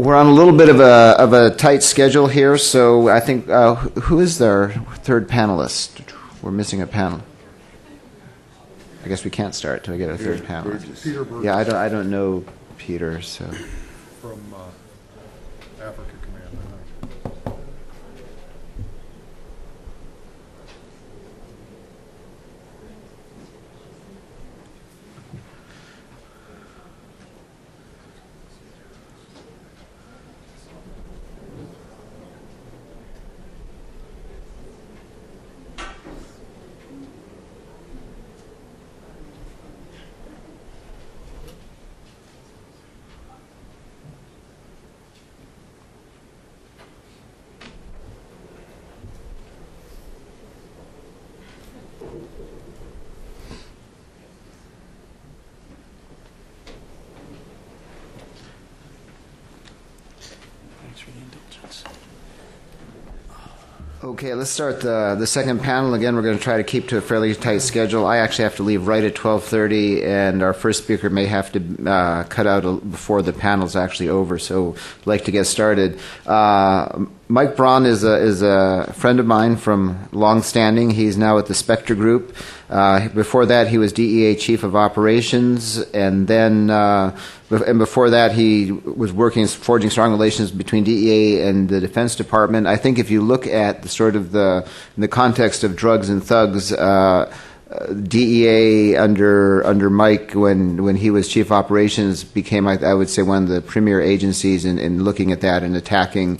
We're on a little bit of a tight schedule here, so I think who is our third panelist? We're missing a panel. I guess we can't start till we get our third panelist. Peter Burgess. Yeah, I don't know Peter, so. From Africa Command. Okay, let's start the second panel. Again, we're going to try to keep to a fairly tight schedule. I actually have to leave right at 12:30, and our first speaker may have to cut out before the panel's actually over, so I'd like to get started. Mike Braun is a friend of mine from long-standing. He's now at the Spectre Group. Before that, he was DEA Chief of Operations, and then and before that, he was forging strong relations between DEA and the Defense Department. I think if you look at in the context of drugs and thugs, DEA under Mike, when he was Chief of Operations, became, I would say, one of the premier agencies in looking at that and attacking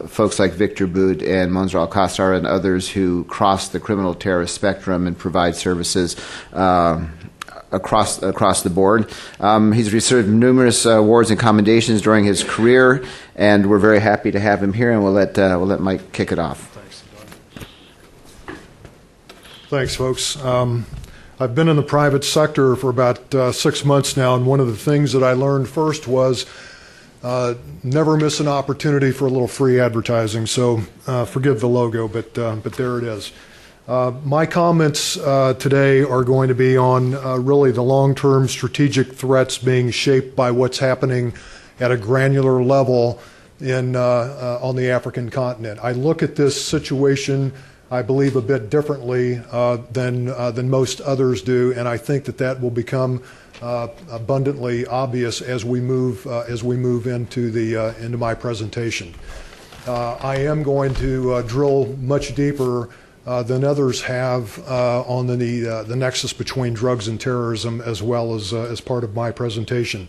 folks like Victor Boot and Monzer Al-Qassar and others who cross the criminal terrorist spectrum and provide services across the board. He's received numerous awards and commendations during his career, and we're very happy to have him here. And we'll let Mike kick it off. Thanks, folks. I've been in the private sector for about 6 months now, and one of the things that I learned first was never miss an opportunity for a little free advertising. So forgive the logo, but there it is. My comments today are going to be on really the long-term strategic threats being shaped by what's happening at a granular level on the African continent. I look at this situation, I believe, a bit differently than most others do, and I think that will become abundantly obvious as we move into my presentation. I am going to drill much deeper than others have on the nexus between drugs and terrorism, as well as part of my presentation.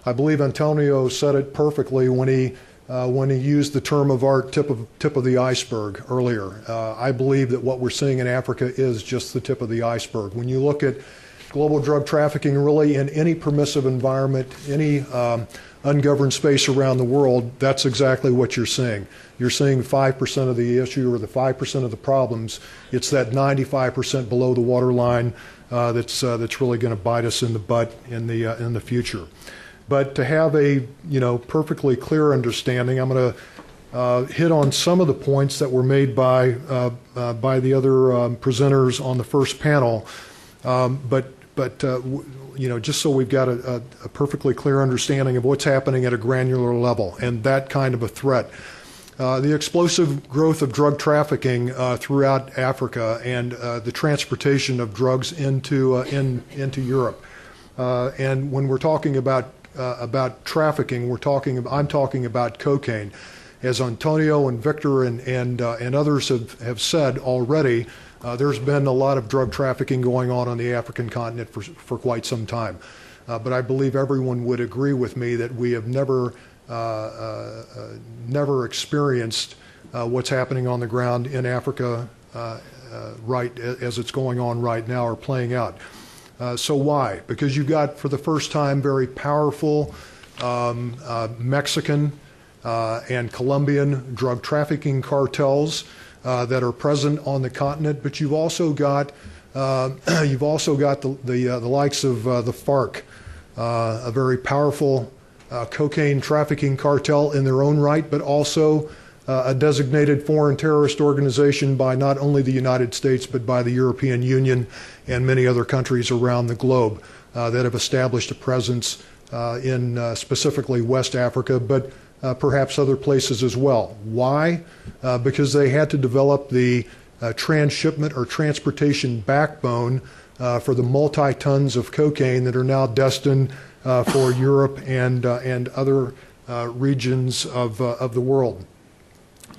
I believe Antonio said it perfectly when he used the term of art tip of the iceberg earlier. I believe that what we're seeing in Africa is just the tip of the iceberg. When you look at global drug trafficking, really in any permissive environment, any ungoverned space around the world, that's exactly what you're seeing. You're seeing 5% of the issue or the 5% of the problems. It's that 95% below the waterline that's really going to bite us in the butt in the future. But to have a perfectly clear understanding, I'm going to hit on some of the points that were made by the other presenters on the first panel. But just so we've got a perfectly clear understanding of what's happening at a granular level and that kind of a threat. The explosive growth of drug trafficking throughout Africa and the transportation of drugs into Europe. And when we're talking about trafficking, I'm talking about cocaine. As Antonio and Victor and others have said already, there's been a lot of drug trafficking going on the African continent for quite some time. But I believe everyone would agree with me that we have never experienced what's happening on the ground in Africa right as it's going on right now or playing out. So why? Because you've got, for the first time, very powerful Mexican and Colombian drug trafficking cartels that are present on the continent, but you've also got the likes of the FARC, a very powerful cocaine trafficking cartel in their own right, but also a designated foreign terrorist organization by not only the United States but by the European Union and many other countries around the globe that have established a presence in specifically West Africa, but perhaps other places as well. Why? Because they had to develop the transshipment or transportation backbone for the multi-tons of cocaine that are now destined for Europe and other regions of the world.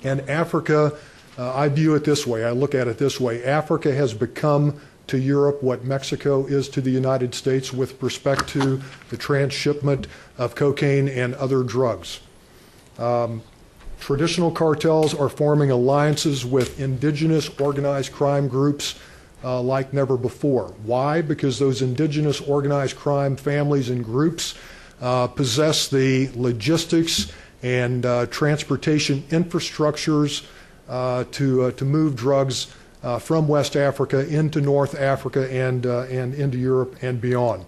And Africa, I view it this way, I look at it this way, Africa has become to Europe what Mexico is to the United States with respect to the transshipment of cocaine and other drugs. Traditional cartels are forming alliances with indigenous organized crime groups like never before. Why? Because those indigenous organized crime families and groups possess the logistics and transportation infrastructures to move drugs from West Africa into North Africa and into Europe and beyond.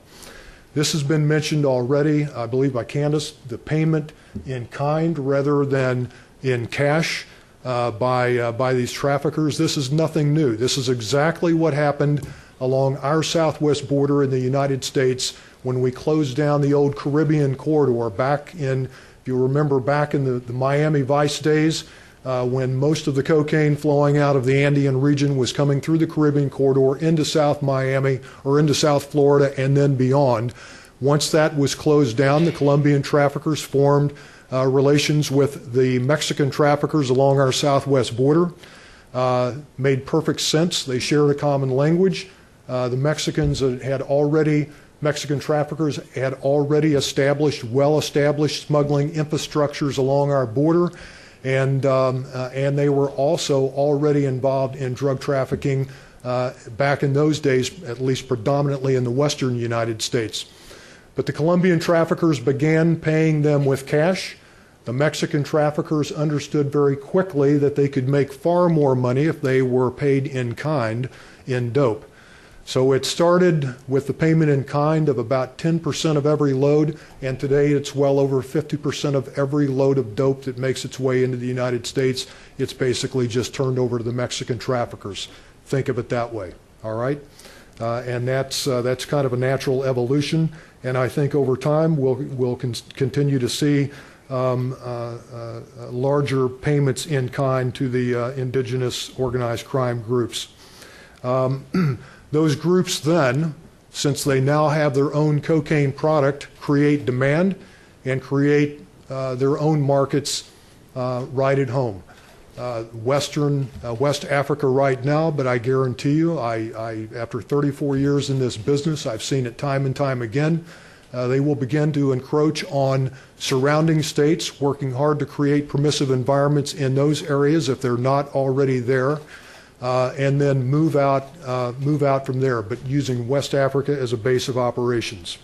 This has been mentioned already, I believe, by Candace, the payment in kind rather than in cash by these traffickers. This is nothing new. This is exactly what happened along our southwest border in the United States when we closed down the old Caribbean corridor back in, if you remember, back in the Miami Vice days, when most of the cocaine flowing out of the Andean region was coming through the Caribbean corridor into South Miami or into South Florida and then beyond. Once that was closed down, the Colombian traffickers formed relations with the Mexican traffickers along our southwest border. Made perfect sense. They shared a common language. The Mexican traffickers had already established, well-established smuggling infrastructures along our border, and they were also already involved in drug trafficking back in those days, at least predominantly in the western United States. But the Colombian traffickers began paying them with cash. The Mexican traffickers understood very quickly that they could make far more money if they were paid in kind in dope. So it started with the payment in kind of about 10% of every load, and today it's well over 50% of every load of dope that makes its way into the United States. It's basically just turned over to the Mexican traffickers. Think of it that way, all right? And that's kind of a natural evolution, and I think over time we'll continue to see larger payments in kind to the indigenous organized crime groups. Those groups then, since they now have their own cocaine product, create demand and create their own markets right at home. West Africa right now, but I guarantee you, after 34 years in this business, I've seen it time and time again. They will begin to encroach on surrounding states, working hard to create permissive environments in those areas if they're not already there, and then move out from there, but using West Africa as a base of operations.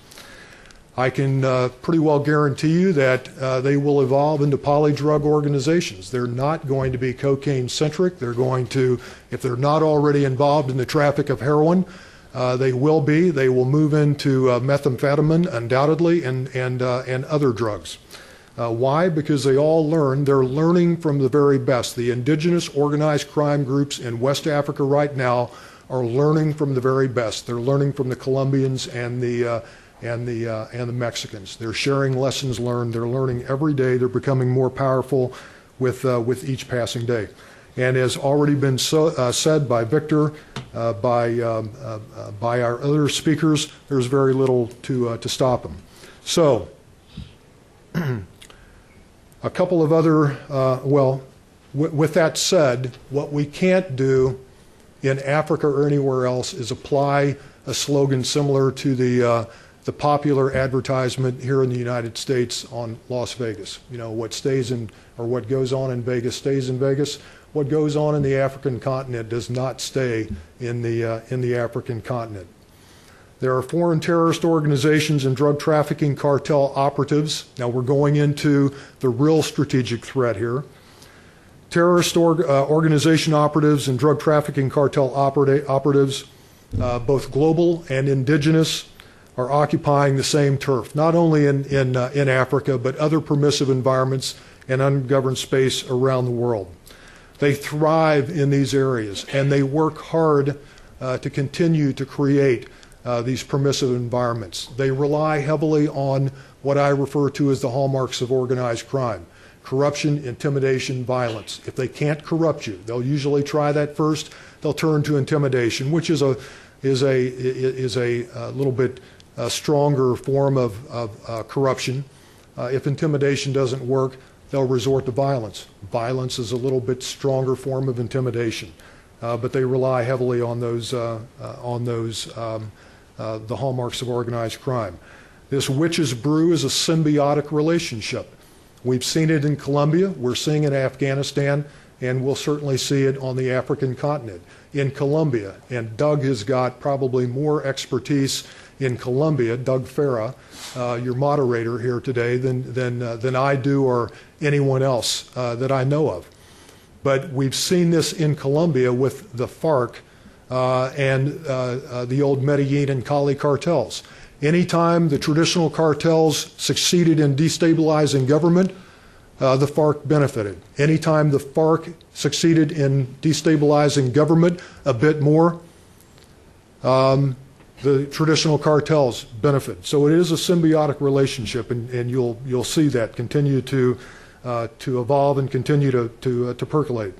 I can pretty well guarantee you that they will evolve into polydrug organizations. They're not going to be cocaine-centric. They're going to, if they're not already involved in the traffic of heroin, they will be. They will move into methamphetamine, undoubtedly, and other drugs. Why? Because they all they're learning from the very best. The indigenous organized crime groups in West Africa right now are learning from the very best. They're learning from the Colombians and the Mexicans. They're sharing lessons learned. They're learning every day. They're becoming more powerful with each passing day. And as already been said by Victor, by our other speakers, there's very little to stop them. So, a couple of other, with that said, what we can't do in Africa or anywhere else is apply a slogan similar to the popular advertisement here in the United States on Las Vegas. You know, what stays in, or what goes on in Vegas stays in Vegas. What goes on in the African continent does not stay in the African continent. There are foreign terrorist organizations and drug trafficking cartel operatives. Now we're going into the real strategic threat here. Terrorist organization operatives and drug trafficking cartel operatives, both global and indigenous, are occupying the same turf, not only in Africa, but other permissive environments and ungoverned space around the world. They thrive in these areas, and they work hard to continue to create these permissive environments. They rely heavily on what I refer to as the hallmarks of organized crime: corruption, intimidation, violence. If they can't corrupt you, they'll usually try that first. They'll turn to intimidation, which is a little bit stronger form of corruption. If intimidation doesn't work, they'll resort to violence. Violence is a little bit stronger form of intimidation, but they rely heavily on the hallmarks of organized crime. This witch's brew is a symbiotic relationship. We've seen it in Colombia, we're seeing it in Afghanistan, and we'll certainly see it on the African continent. In Colombia, and Doug has got probably more expertise in Colombia, Doug Farah, your moderator here today, than I do or anyone else that I know of. But we've seen this in Colombia with the FARC and the old Medellin and Cali cartels. Anytime the traditional cartels succeeded in destabilizing government, the FARC benefited. Anytime the FARC succeeded in destabilizing government a bit more, the traditional cartels benefit. So it is a symbiotic relationship, and you'll see that continue to evolve and continue to percolate.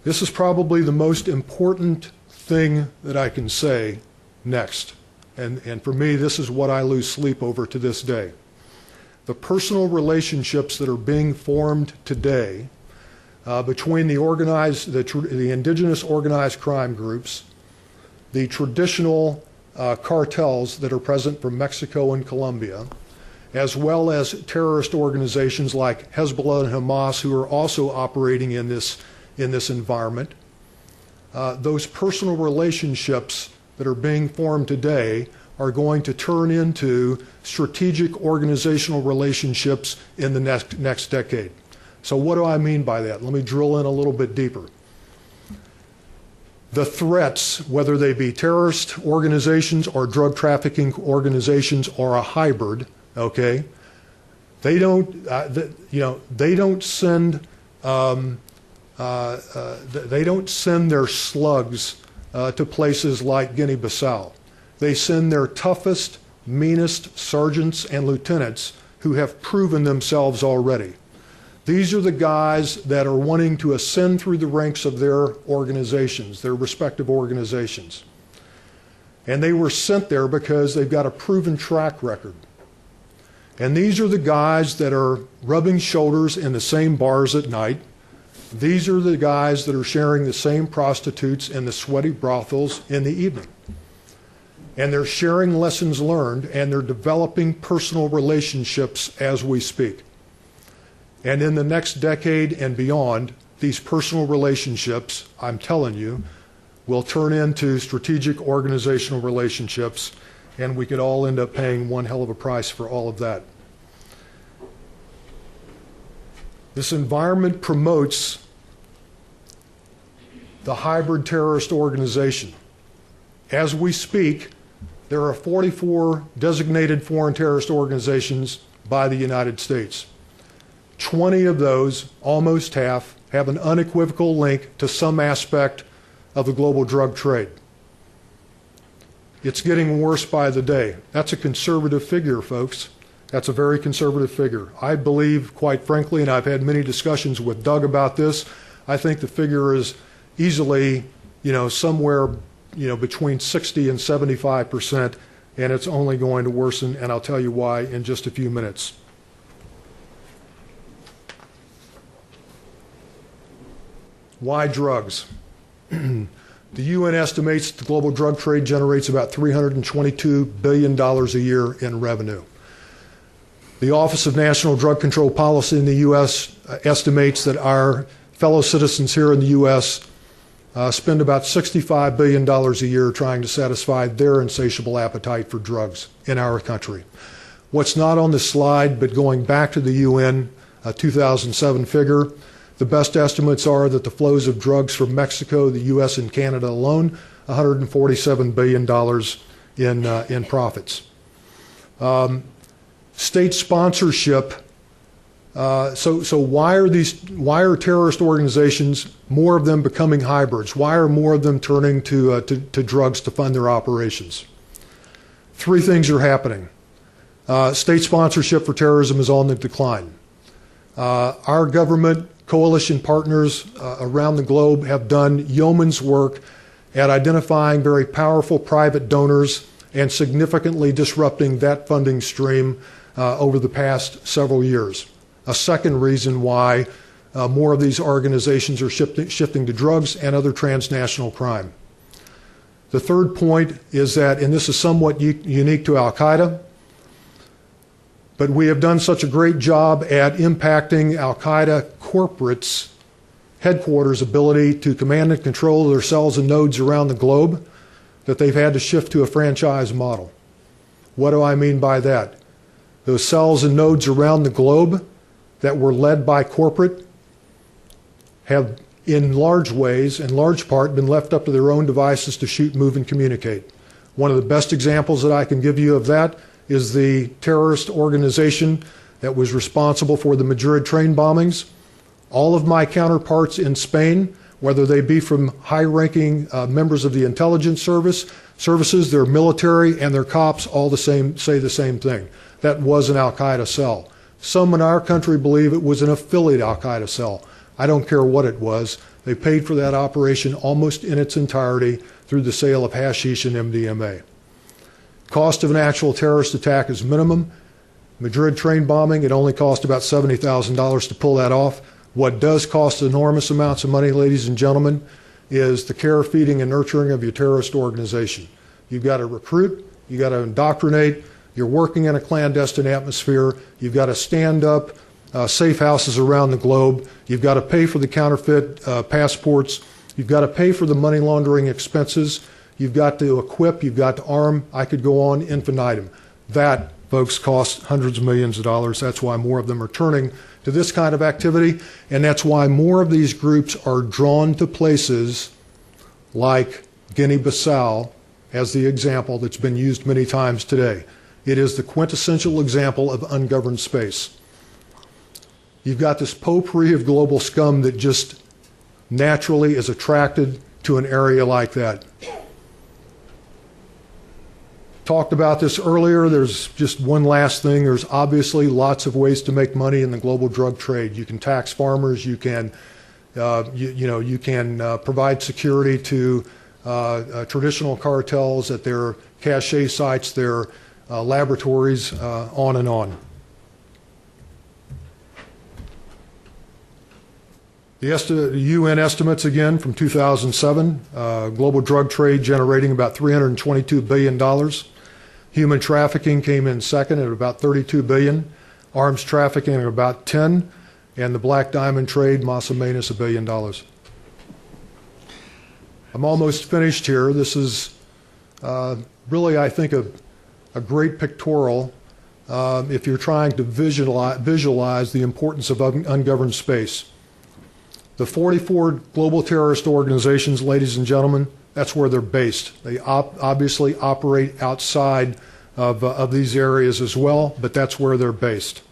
This is probably the most important thing that I can say next. And for me, this is what I lose sleep over to this day. The personal relationships that are being formed today between the indigenous organized crime groups, the traditional cartels that are present from Mexico and Colombia, as well as terrorist organizations like Hezbollah and Hamas, who are also operating in this environment. Those personal relationships that are being formed today are going to turn into strategic organizational relationships in the next decade. So what do I mean by that? Let me drill in a little bit deeper. The threats, whether they be terrorist organizations or drug trafficking organizations or a hybrid, okay, they don't send their slugs to places like Guinea Bissau. They send their toughest, meanest sergeants and lieutenants who have proven themselves already. These are the guys that are wanting to ascend through the ranks of their organizations, their respective organizations. And they were sent there because they've got a proven track record. And these are the guys that are rubbing shoulders in the same bars at night. These are the guys that are sharing the same prostitutes in the sweaty brothels in the evening. And they're sharing lessons learned, and they're developing personal relationships as we speak. And in the next decade and beyond, these personal relationships, I'm telling you, will turn into strategic organizational relationships, and we could all end up paying one hell of a price for all of that. This environment promotes the hybrid terrorist organization. As we speak, there are 44 designated foreign terrorist organizations by the United States. 20 of those, almost half, have an unequivocal link to some aspect of the global drug trade. It's getting worse by the day. That's a conservative figure, folks. That's a very conservative figure. I believe, quite frankly, and I've had many discussions with Doug about this, I think the figure is easily, somewhere, between 60 and 75%, and it's only going to worsen, and I'll tell you why in just a few minutes. Why drugs? The UN estimates the global drug trade generates about $322 billion a year in revenue. The Office of National Drug Control Policy in the U.S. estimates that our fellow citizens here in the U.S. Spend about $65 billion a year trying to satisfy their insatiable appetite for drugs in our country. What's not on this slide, but going back to the UN 2007 figure, the best estimates are that the flows of drugs from Mexico, the U.S., and Canada alone, $147 billion in profits. State sponsorship. So why are terrorist organizations, more of them becoming hybrids? Why are more of them turning to drugs to fund their operations? Three things are happening. State sponsorship for terrorism is on the decline. Our government coalition partners around the globe have done yeoman's work at identifying very powerful private donors and significantly disrupting that funding stream over the past several years. A second reason why more of these organizations are shifting to drugs and other transnational crime. The third point is that, and this is somewhat unique to Al-Qaeda, but we have done such a great job at impacting Al-Qaeda corporates' headquarters' ability to command and control their cells and nodes around the globe that they've had to shift to a franchise model. What do I mean by that? Those cells and nodes around the globe that were led by corporate have, in large ways, in large part, been left up to their own devices to shoot, move, and communicate. One of the best examples that I can give you of that is the terrorist organization that was responsible for the Madrid train bombings. All of my counterparts in Spain, whether they be from high-ranking members of the intelligence services, their military, and their cops, all say the same thing. That was an Al-Qaeda cell. Some in our country believe it was an affiliate Al-Qaeda cell. I don't care what it was. They paid for that operation almost in its entirety through the sale of hashish and MDMA. Cost of an actual terrorist attack is minimum. Madrid train bombing, it only cost about $70,000 to pull that off. What does cost enormous amounts of money, ladies and gentlemen, is the care, feeding, and nurturing of your terrorist organization. You've got to recruit, you've got to indoctrinate, you're working in a clandestine atmosphere, you've got to stand up safe houses around the globe, you've got to pay for the counterfeit passports, you've got to pay for the money laundering expenses, you've got to equip, you've got to arm, I could go on infinitum. That, folks, costs hundreds of millions of dollars. That's why more of them are turning to this kind of activity, and that's why more of these groups are drawn to places like Guinea Bissau as the example that's been used many times today. It is the quintessential example of ungoverned space. You've got this potpourri of global scum that just naturally is attracted to an area like that. Talked about this earlier. There's just one last thing. There's obviously lots of ways to make money in the global drug trade. You can tax farmers. You can, you can provide security to traditional cartels at their cache sites, their laboratories, on and on. The UN estimates, again, from 2007, global drug trade generating about $322 billion. Human trafficking came in second at about $32 billion. Arms trafficking at about 10, and the black diamond trade, más o menos $1 billion. I'm almost finished here. This is really, I think, a great pictorial if you're trying to visualize the importance of ungoverned space. The 44 global terrorist organizations, ladies and gentlemen, that's where they're based. They obviously operate outside of these areas as well, but that's where they're based.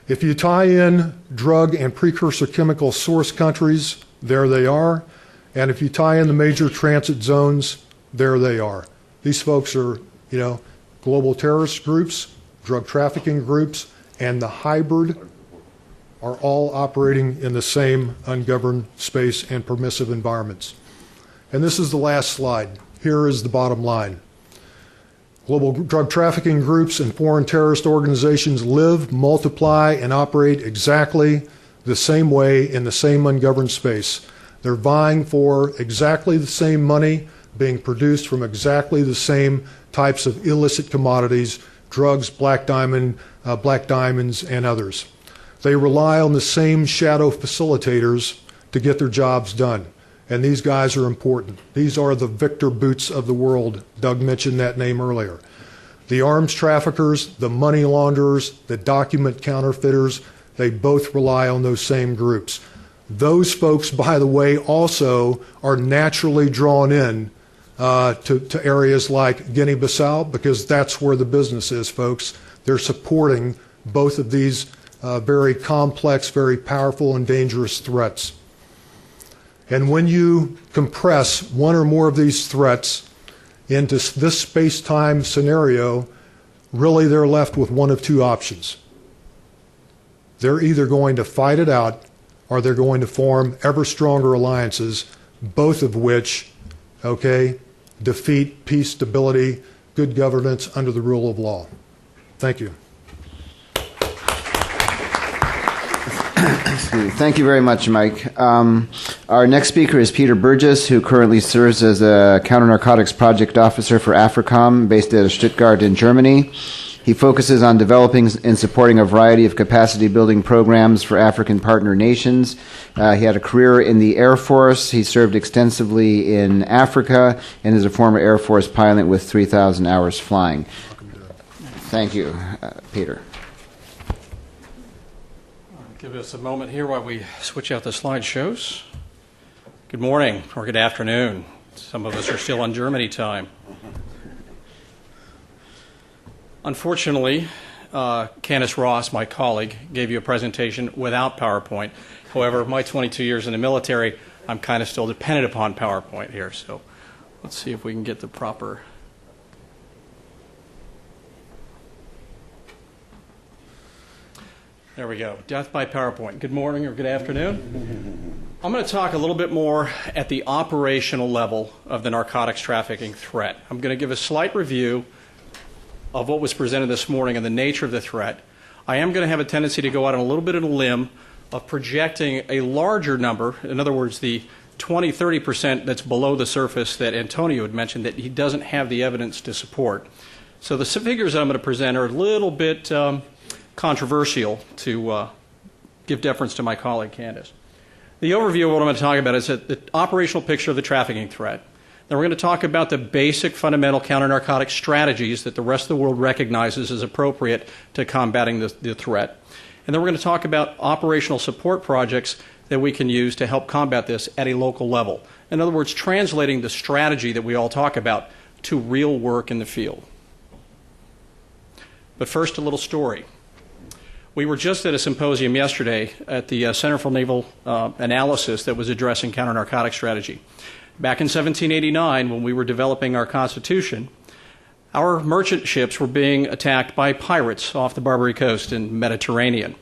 If you tie in drug and precursor chemical source countries, there they are. And if you tie in the major transit zones, there they are. These folks are, global terrorist groups, drug trafficking groups, and the hybrid are all operating in the same ungoverned space and permissive environments. And this is the last slide. Here is the bottom line. Global drug trafficking groups and foreign terrorist organizations live, multiply, and operate exactly the same way in the same ungoverned space. They're vying for exactly the same money being produced from exactly the same types of illicit commodities, drugs, black diamonds, and others. They rely on the same shadow facilitators to get their jobs done. And these guys are important. These are the Victor Boots of the world. Doug mentioned that name earlier. The arms traffickers, the money launderers, the document counterfeiters, they both rely on those same groups. Those folks, by the way, also are naturally drawn in to areas like Guinea Bissau because that's where the business is, folks. They're supporting both of these very complex, very powerful, and dangerous threats. And when you compress one or more of these threats into this space-time scenario, really they're left with one of two options. They're either going to fight it out or they're going to form ever stronger alliances, both of which, okay, defeat peace, stability, good governance under the rule of law. Thank you. Thank you very much, Mike. Our next speaker is Peter Burgess, who currently serves as a counter-narcotics project officer for AFRICOM, based out of Stuttgart in Germany. He focuses on developing and supporting a variety of capacity-building programs for African partner nations. He had a career in the Air Force. He served extensively in Africa and is a former Air Force pilot with 3,000 hours flying. Thank you, Peter. Give us a moment here while we switch out the slideshows. Good morning or good afternoon. Some of us are still on Germany time. Unfortunately, Candace Ross, my colleague, gave you a presentation without PowerPoint. However, my 22 years in the military, I'm kind of still dependent upon PowerPoint here. So let's see if we can get the proper... There we go. Death by PowerPoint. Good morning or good afternoon. I'm going to talk a little bit more at the operational level of the narcotics trafficking threat. I'm going to give a slight review of what was presented this morning and the nature of the threat. I am going to have a tendency to go out on a little bit of a limb of projecting a larger number, in other words, the 20-30% that's below the surface that Antonio had mentioned that he doesn't have the evidence to support. So the figures that I'm going to present are a little bit controversial, to give deference to my colleague Candace. The overview of what I'm going to talk about is the operational picture of the trafficking threat. Then we're going to talk about the basic fundamental counter-narcotic strategies that the rest of the world recognizes as appropriate to combating the threat. And then we're going to talk about operational support projects that we can use to help combat this at a local level. In other words, translating the strategy that we all talk about to real work in the field. But first, a little story. We were just at a symposium yesterday at the Center for Naval Analysis that was addressing counter-narcotic strategy. Back in 1789, when we were developing our Constitution, our merchant ships were being attacked by pirates off the Barbary Coast in the Mediterranean.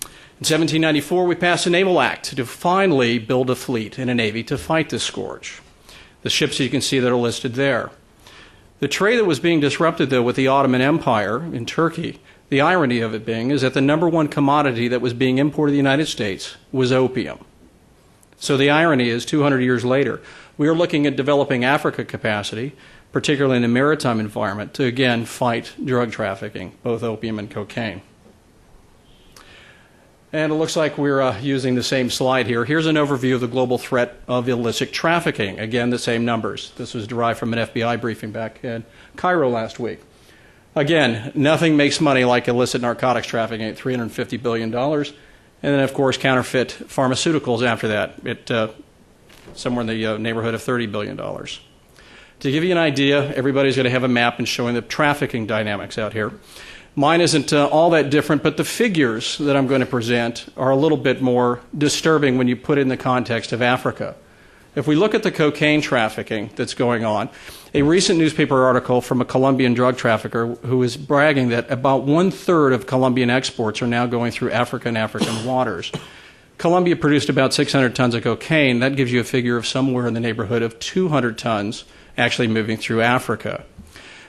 In 1794, we passed a Naval Act to finally build a fleet and a navy to fight this scourge. The ships you can see that are listed there. The trade that was being disrupted, though, with the Ottoman Empire in Turkey, the irony of it being is that the number one commodity that was being imported to the United States was opium. So the irony is, 200 years later, we are looking at developing Africa capacity, particularly in the maritime environment, to again fight drug trafficking, both opium and cocaine. And it looks like we're using the same slide here. Here's an overview of the global threat of illicit trafficking. Again, the same numbers. This was derived from an FBI briefing back in Cairo last week. Again, nothing makes money like illicit narcotics trafficking at $350 billion. And then, of course, counterfeit pharmaceuticals after that at somewhere in the neighborhood of $30 billion. To give you an idea, everybody's going to have a map and showing the trafficking dynamics out here. Mine isn't all that different, but the figures that I'm going to present are a little bit more disturbing when you put it in the context of Africa. If we look at the cocaine trafficking that's going on, a recent newspaper article from a Colombian drug trafficker who is bragging that about 1/3 of Colombian exports are now going through Africa and African waters. Colombia produced about 600 tons of cocaine. That gives you a figure of somewhere in the neighborhood of 200 tons actually moving through Africa.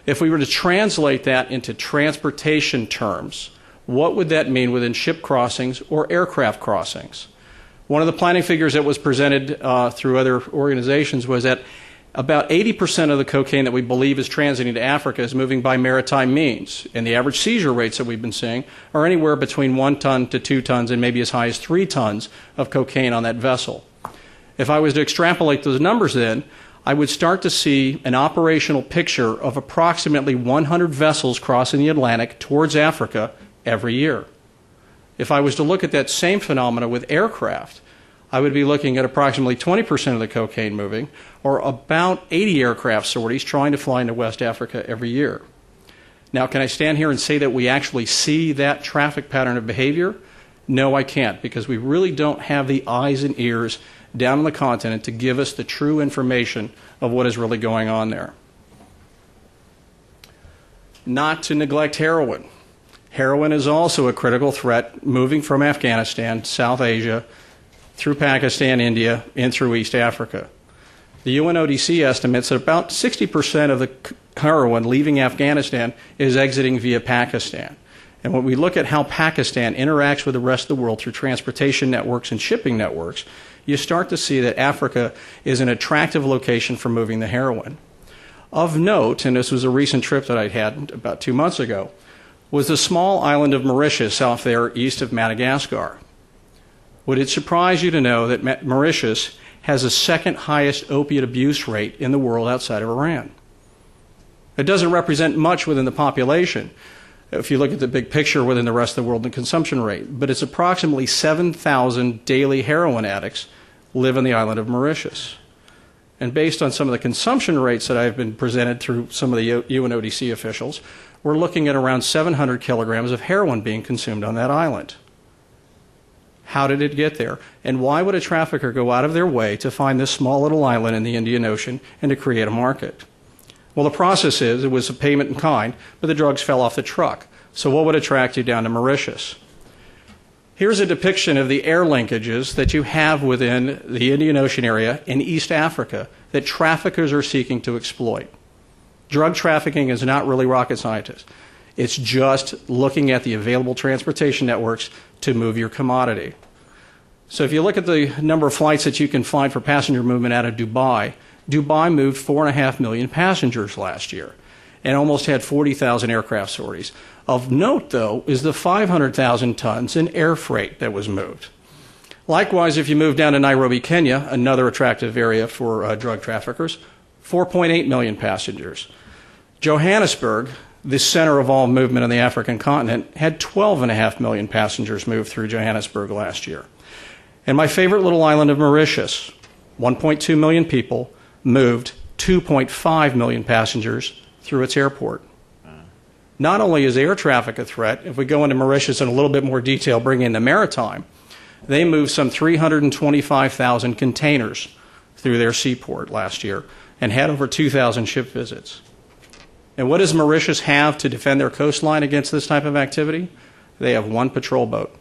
If we were to translate that into transportation terms, what would that mean within ship crossings or aircraft crossings? One of the planning figures that was presented through other organizations was that about 80% of the cocaine that we believe is transiting to Africa is moving by maritime means. And the average seizure rates that we've been seeing are anywhere between 1 ton to 2 tons and maybe as high as 3 tons of cocaine on that vessel. If I was to extrapolate those numbers then, I would start to see an operational picture of approximately 100 vessels crossing the Atlantic towards Africa every year. If I was to look at that same phenomena with aircraft, I would be looking at approximately 20% of the cocaine moving, or about 80 aircraft sorties trying to fly into West Africa every year. Now, can I stand here and say that we actually see that traffic pattern of behavior? No, I can't, because we really don't have the eyes and ears down on the continent to give us the true information of what is really going on there. Not to neglect heroin. Heroin is also a critical threat moving from Afghanistan, South Asia, through Pakistan, India, and through East Africa. The UNODC estimates that about 60% of the heroin leaving Afghanistan is exiting via Pakistan. And when we look at how Pakistan interacts with the rest of the world through transportation networks and shipping networks, you start to see that Africa is an attractive location for moving the heroin. Of note, and this was a recent trip that I had about 2 months ago, was the small island of Mauritius out there east of Madagascar. Would it surprise you to know that Mauritius has the second highest opiate abuse rate in the world outside of Iran? It doesn't represent much within the population if you look at the big picture within the rest of the world in consumption rate, but it's approximately 7,000 daily heroin addicts live on the island of Mauritius. And based on some of the consumption rates that I've been presented through some of the UNODC officials, we're looking at around 700 kilograms of heroin being consumed on that island. How did it get there? And why would a trafficker go out of their way to find this small little island in the Indian Ocean and to create a market? Well, the process is, it was a payment in kind, but the drugs fell off the truck. So what would attract you down to Mauritius? Here's a depiction of the air linkages that you have within the Indian Ocean area in East Africa that traffickers are seeking to exploit. Drug trafficking is not really rocket scientists. It's just looking at the available transportation networks to move your commodity. So if you look at the number of flights that you can find for passenger movement out of Dubai, Dubai moved 4.5 million passengers last year and almost had 40,000 aircraft sorties. Of note, though, is the 500,000 tons in air freight that was moved. Likewise, if you move down to Nairobi, Kenya, another attractive area for drug traffickers, 4.8 million passengers. Johannesburg, the center of all movement on the African continent, had 12.5 million passengers move through Johannesburg last year. And my favorite little island of Mauritius, 1.2 million people, moved 2.5 million passengers through its airport. Not only is air traffic a threat, if we go into Mauritius in a little bit more detail, bring in the maritime, they moved some 325,000 containers through their seaport last year and had over 2,000 ship visits. And what does Mauritius have to defend their coastline against this type of activity? They have one patrol boat.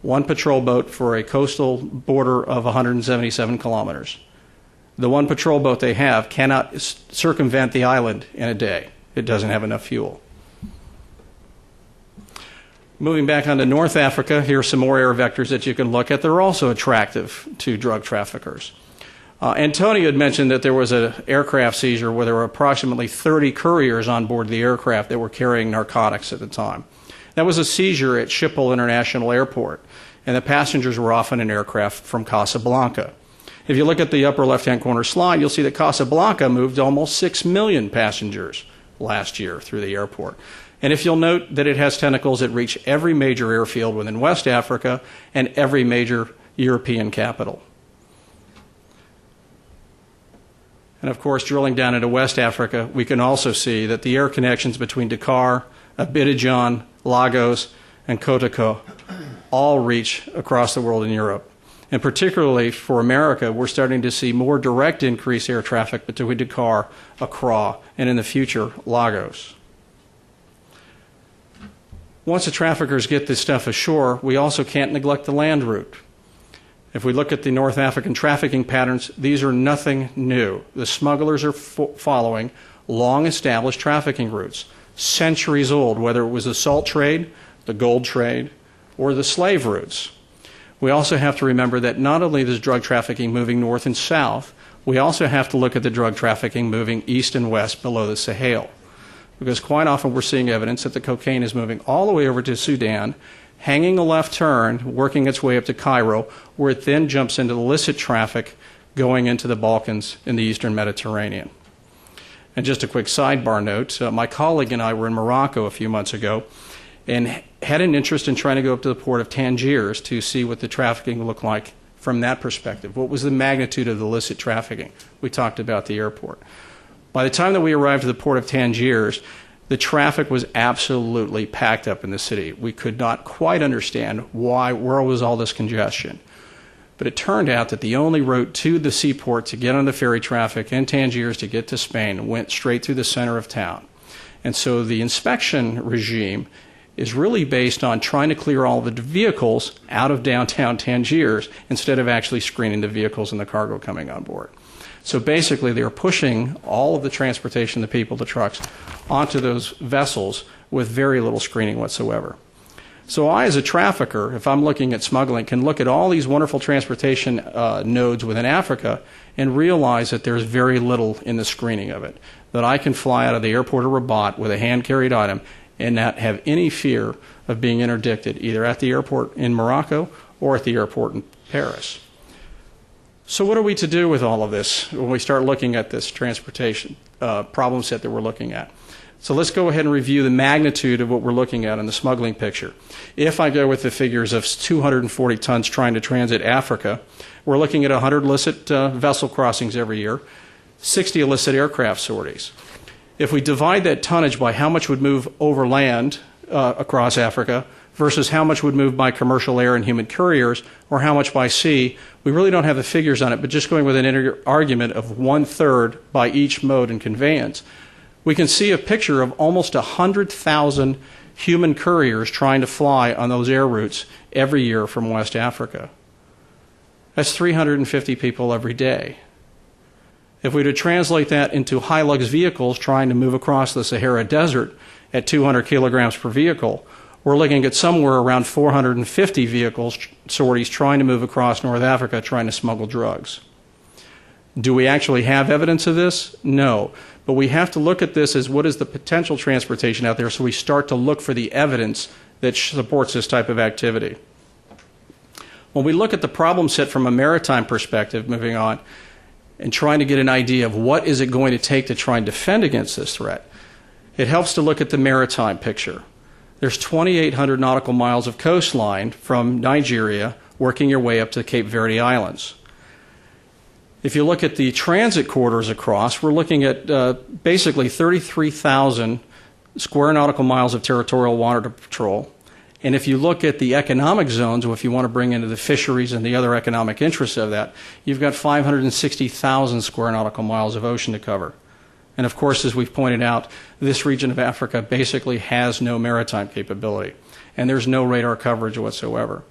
One patrol boat for a coastal border of 177 kilometers. The one patrol boat they have cannot circumvent the island in a day. It doesn't have enough fuel. Moving back onto North Africa, here are some more air vectors that you can look at. They're also attractive to drug traffickers. Antonio had mentioned that there was an aircraft seizure where there were approximately 30 couriers on board the aircraft that were carrying narcotics at the time. That was a seizure at Schiphol International Airport, and the passengers were off in an aircraft from Casablanca. If you look at the upper left-hand corner slide, you'll see that Casablanca moved almost 6 million passengers last year through the airport. And if you'll note that it has tentacles that reach every major airfield within West Africa and every major European capital. And of course, drilling down into West Africa, we can also see that the air connections between Dakar, Abidjan, Lagos, and Kotoko all reach across the world in Europe. And particularly for America, we're starting to see more direct increased air traffic between Dakar, Accra, and in the future, Lagos. Once the traffickers get this stuff ashore, we also can't neglect the land route. If we look at the North African trafficking patterns, these are nothing new. The smugglers are following long-established trafficking routes, centuries old, whether it was the salt trade, the gold trade, or the slave routes. We also have to remember that not only is drug trafficking moving north and south, we also have to look at the drug trafficking moving east and west below the Sahel. Because quite often we're seeing evidence that the cocaine is moving all the way over to Sudan, hanging a left turn, working its way up to Cairo, where it then jumps into illicit traffic going into the Balkans in the eastern Mediterranean. And just a quick sidebar note, my colleague and I were in Morocco a few months ago and had an interest in trying to go up to the port of Tangiers to see what the trafficking looked like from that perspective. What was the magnitude of the illicit trafficking? We talked about the airport. By the time that we arrived at the port of Tangiers, the traffic was absolutely packed up in the city. We could not quite understand where was all this congestion. But it turned out that the only route to the seaport to get on the ferry traffic in Tangiers to get to Spain went straight through the center of town. And so the inspection regime is really based on trying to clear all the vehicles out of downtown Tangiers instead of actually screening the vehicles and the cargo coming on board. So basically, they're pushing all of the transportation, the people, the trucks, onto those vessels with very little screening whatsoever. So I, as a trafficker, if I'm looking at smuggling, can look at all these wonderful transportation nodes within Africa and realize that there's very little in the screening of it, that I can fly out of the airport of Rabat with a hand-carried item and not have any fear of being interdicted, either at the airport in Morocco or at the airport in Paris. So what are we to do with all of this when we start looking at this transportation problem set that we're looking at? So let's go ahead and review the magnitude of what we're looking at in the smuggling picture. If I go with the figures of 240 tons trying to transit Africa, we're looking at 100 illicit vessel crossings every year, 60 illicit aircraft sorties. If we divide that tonnage by how much would move over land across Africa versus how much would move by commercial air and human couriers, or how much by sea, we really don't have the figures on it, but just going with an argument of 1/3 by each mode and conveyance, we can see a picture of almost 100,000 human couriers trying to fly on those air routes every year from West Africa. That's 350 people every day. If we were to translate that into Hilux vehicles trying to move across the Sahara Desert at 200 kilograms per vehicle, we're looking at somewhere around 450 vehicles, sorties, trying to move across North Africa, trying to smuggle drugs. Do we actually have evidence of this? No. But we have to look at this as what is the potential transportation out there, so we start to look for the evidence that supports this type of activity. When we look at the problem set from a maritime perspective, moving on, and trying to get an idea of what is it going to take to try and defend against this threat, it helps to look at the maritime picture. There's 2,800 nautical miles of coastline from Nigeria working your way up to the Cape Verde Islands. If you look at the transit corridors across, we're looking at basically 33,000 square nautical miles of territorial water to patrol. And if you look at the economic zones, or if you want to bring into the fisheries and the other economic interests of that, you've got 560,000 square nautical miles of ocean to cover. And of course, as we've pointed out, this region of Africa basically has no maritime capability, and there's no radar coverage whatsoever.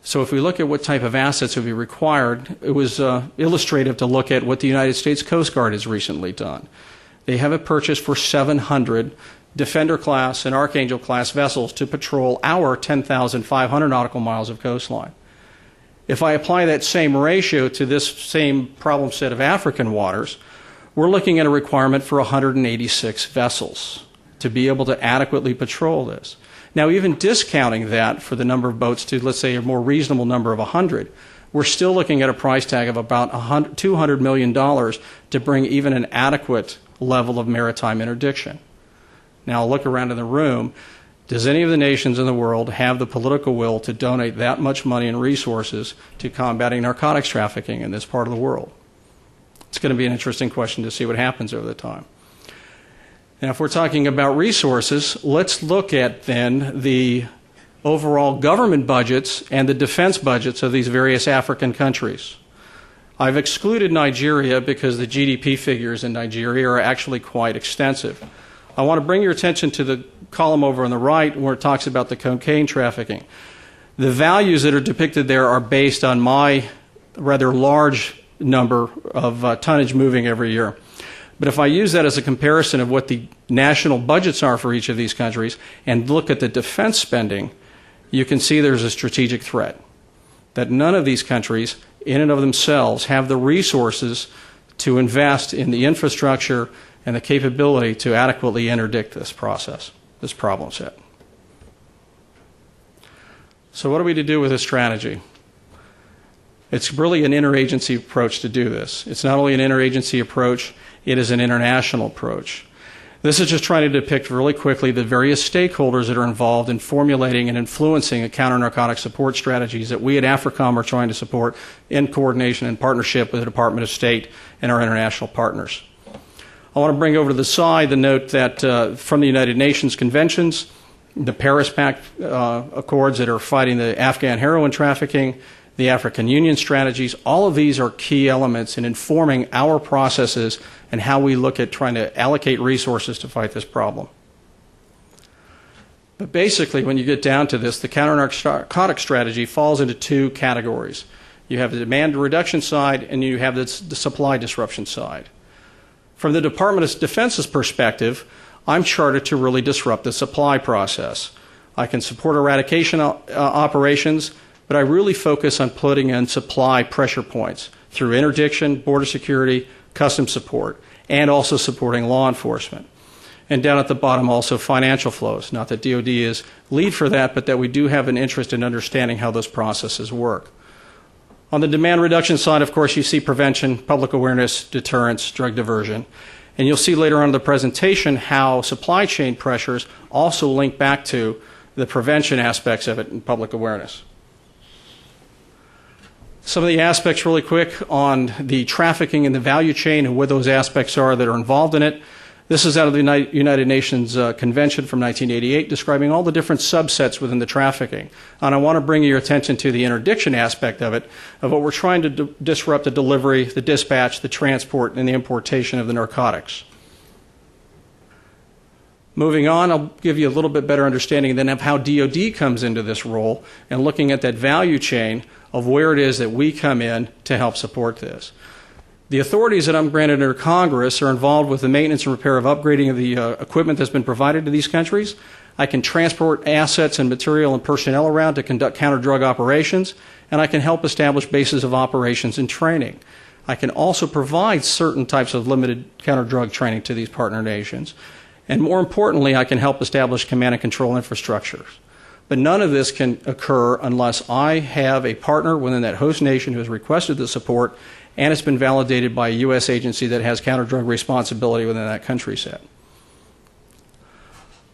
So if we look at what type of assets would be required, it was illustrative to look at what the United States Coast Guard has recently done. They have a purchase for 700 Defender-class and Archangel-class vessels to patrol our 10,500 nautical miles of coastline. If I apply that same ratio to this same problem set of African waters, we're looking at a requirement for 186 vessels to be able to adequately patrol this. Now, even discounting that for the number of boats to, let's say, a more reasonable number of 100, we're still looking at a price tag of about $200 million to bring even an adequate level of maritime interdiction. Now, look around in the room. Does any of the nations in the world have the political will to donate that much money and resources to combating narcotics trafficking in this part of the world? It's going to be an interesting question to see what happens over the time. Now, if we're talking about resources, let's look at then the overall government budgets and the defense budgets of these various African countries. I've excluded Nigeria because the GDP figures in Nigeria are actually quite extensive. I want to bring your attention to the column over on the right where it talks about the cocaine trafficking. The values that are depicted there are based on my rather large number of tonnage moving every year. But if I use that as a comparison of what the national budgets are for each of these countries and look at the defense spending, you can see there's a strategic threat, that none of these countries in and of themselves have the resources to invest in the infrastructure and the capability to adequately interdict this process, this problem set. So what are we to do with this strategy? It's really an interagency approach to do this. It's not only an interagency approach, it is an international approach. This is just trying to depict really quickly the various stakeholders that are involved in formulating and influencing a counter-narcotic support strategies that we at AFRICOM are trying to support in coordination and partnership with the Department of State and our international partners. I want to bring over to the side the note that from the United Nations conventions, the Paris Pact Accords that are fighting the Afghan heroin trafficking, the African Union strategies. All of these are key elements in informing our processes and how we look at trying to allocate resources to fight this problem. But basically, when you get down to this, the counter-narcotic strategy falls into two categories. You have the demand reduction side, and you have the supply disruption side. From the Department of Defense's perspective, I'm chartered to really disrupt the supply process. I can support eradication operations, but I really focus on putting in supply pressure points through interdiction, border security, customs support, and also supporting law enforcement. And down at the bottom, also financial flows. Not that DoD is lead for that, but that we do have an interest in understanding how those processes work. On the demand reduction side, of course, you see prevention, public awareness, deterrence, drug diversion. And you'll see later on in the presentation how supply chain pressures also link back to the prevention aspects of it in public awareness. Some of the aspects really quick on the trafficking and the value chain and what those aspects are that are involved in it. This is out of the United Nations Convention from 1988 describing all the different subsets within the trafficking. And I want to bring your attention to the interdiction aspect of it, of what we're trying to disrupt: the delivery, the dispatch, the transport, and the importation of the narcotics. Moving on, I'll give you a little bit better understanding then of how DoD comes into this role and looking at that value chain of where it is that we come in to help support this. The authorities that I'm granted under Congress are involved with the maintenance and repair of upgrading of the equipment that's been provided to these countries. I can transport assets and material and personnel around to conduct counter-drug operations, and I can help establish bases of operations and training. I can also provide certain types of limited counter-drug training to these partner nations. And more importantly, I can help establish command and control infrastructures. But none of this can occur unless I have a partner within that host nation who has requested the support, and it's been validated by a U.S. agency that has counter-drug responsibility within that country set.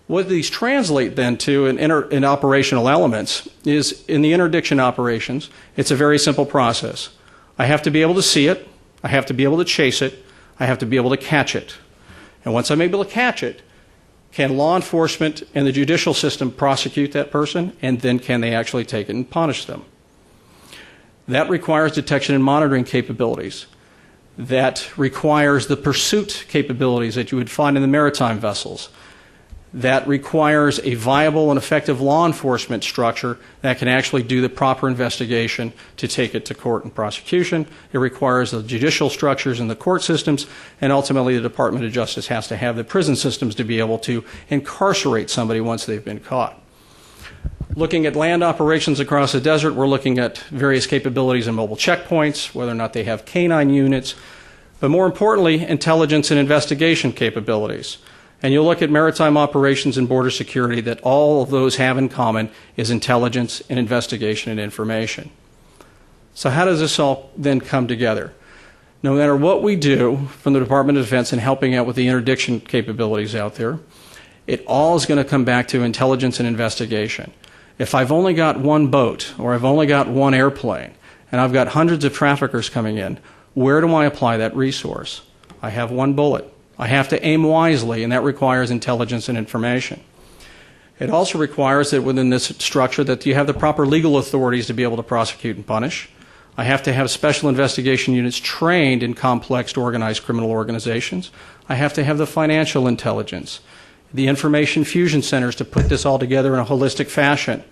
What these translate then to in operational elements is in the interdiction operations, it's a very simple process. I have to be able to see it, I have to be able to chase it, I have to be able to catch it. And once I'm able to catch it, can law enforcement and the judicial system prosecute that person, and then can they actually take it and punish them? That requires detection and monitoring capabilities. That requires the pursuit capabilities that you would find in the maritime vessels. That requires a viable and effective law enforcement structure that can actually do the proper investigation to take it to court and prosecution. It requires the judicial structures and the court systems, and ultimately the Department of Justice has to have the prison systems to be able to incarcerate somebody once they've been caught. Looking at land operations across the desert, we're looking at various capabilities and mobile checkpoints, whether or not they have canine units, but more importantly, intelligence and investigation capabilities. And you'll look at maritime operations and border security, that all of those have in common is intelligence and investigation and information. So how does this all then come together? No matter what we do from the Department of Defense in helping out with the interdiction capabilities out there, it all is going to come back to intelligence and investigation. If I've only got one boat or I've only got one airplane and I've got hundreds of traffickers coming in, where do I apply that resource? I have one bullet. I have to aim wisely, and that requires intelligence and information. It also requires that within this structure that you have the proper legal authorities to be able to prosecute and punish. I have to have special investigation units trained in complex organized criminal organizations. I have to have the financial intelligence, the information fusion centers to put this all together in a holistic fashion.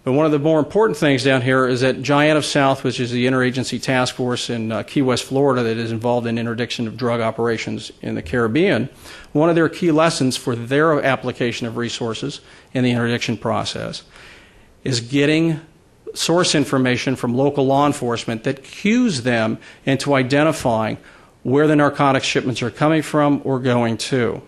But one of the more important things down here is that Giant of South, which is the interagency task force in Key West, Florida, that is involved in interdiction of drug operations in the Caribbean, one of their key lessons for their application of resources in the interdiction process is getting source information from local law enforcement that cues them into identifying where the narcotics shipments are coming from or going to.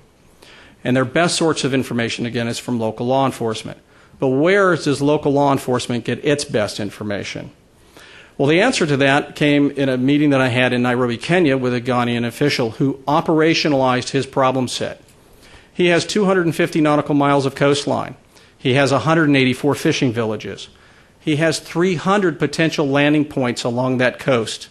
And their best source of information, again, is from local law enforcement. But where does local law enforcement get its best information? Well, the answer to that came in a meeting that I had in Nairobi, Kenya, with a Ghanaian official who operationalized his problem set. He has 250 nautical miles of coastline. He has 184 fishing villages. He has 300 potential landing points along that coast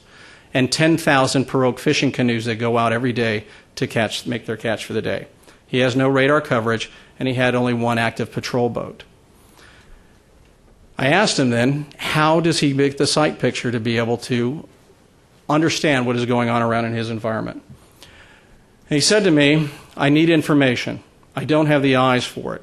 and 10,000 pirogue fishing canoes that go out every day to make their catch for the day. He has no radar coverage, and he had only one active patrol boat. I asked him then, how does he make the sight picture to be able to understand what is going on around in his environment? And he said to me, I need information. I don't have the eyes for it.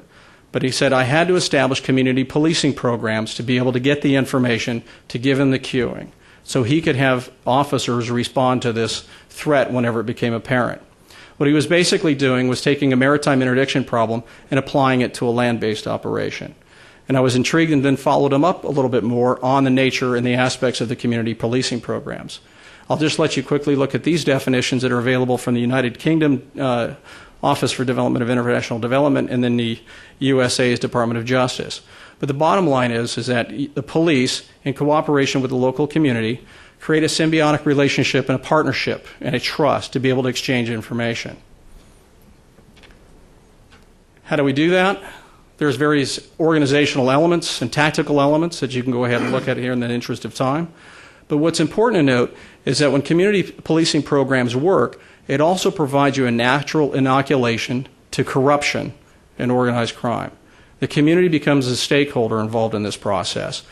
But he said, I had to establish community policing programs to be able to get the information to give him the cueing, so he could have officers respond to this threat whenever it became apparent. What he was basically doing was taking a maritime interdiction problem and applying it to a land-based operation. And I was intrigued and then followed him up a little bit more on the nature and the aspects of the community policing programs. I'll just let you quickly look at these definitions that are available from the United Kingdom Office for Development of International Development and then the USA's Department of Justice. But the bottom line is that the police, in cooperation with the local community, create a symbiotic relationship and a partnership and a trust to be able to exchange information. How do we do that? There's various organizational elements and tactical elements that you can go ahead and look at here in the interest of time. But what's important to note is that when community policing programs work, it also provides you a natural inoculation to corruption and organized crime. The community becomes a stakeholder involved in this process,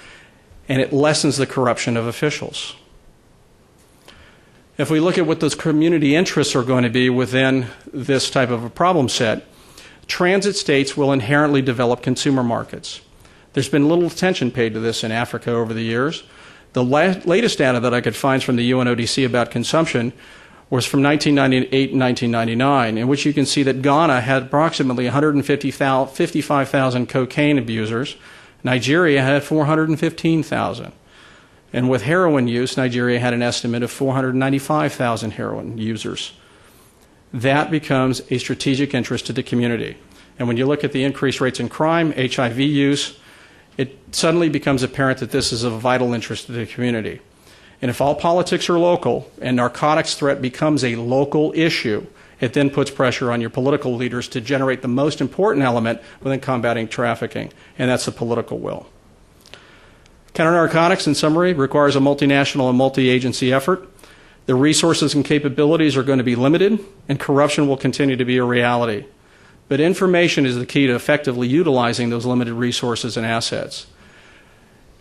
and it lessens the corruption of officials. If we look at what those community interests are going to be within this type of a problem set, transit states will inherently develop consumer markets. There's been little attention paid to this in Africa over the years. The latest data that I could find from the UNODC about consumption was from 1998 and 1999, in which you can see that Ghana had approximately 155,000 cocaine abusers. Nigeria had 415,000. And with heroin use, Nigeria had an estimate of 495,000 heroin users. That becomes a strategic interest to the community. And when you look at the increased rates in crime, HIV use, it suddenly becomes apparent that this is of vital interest to the community. And if all politics are local and narcotics threat becomes a local issue, it then puts pressure on your political leaders to generate the most important element within combating trafficking, and that's the political will. Counter-narcotics, in summary, requires a multinational and multi-agency effort. The resources and capabilities are going to be limited, and corruption will continue to be a reality. But information is the key to effectively utilizing those limited resources and assets.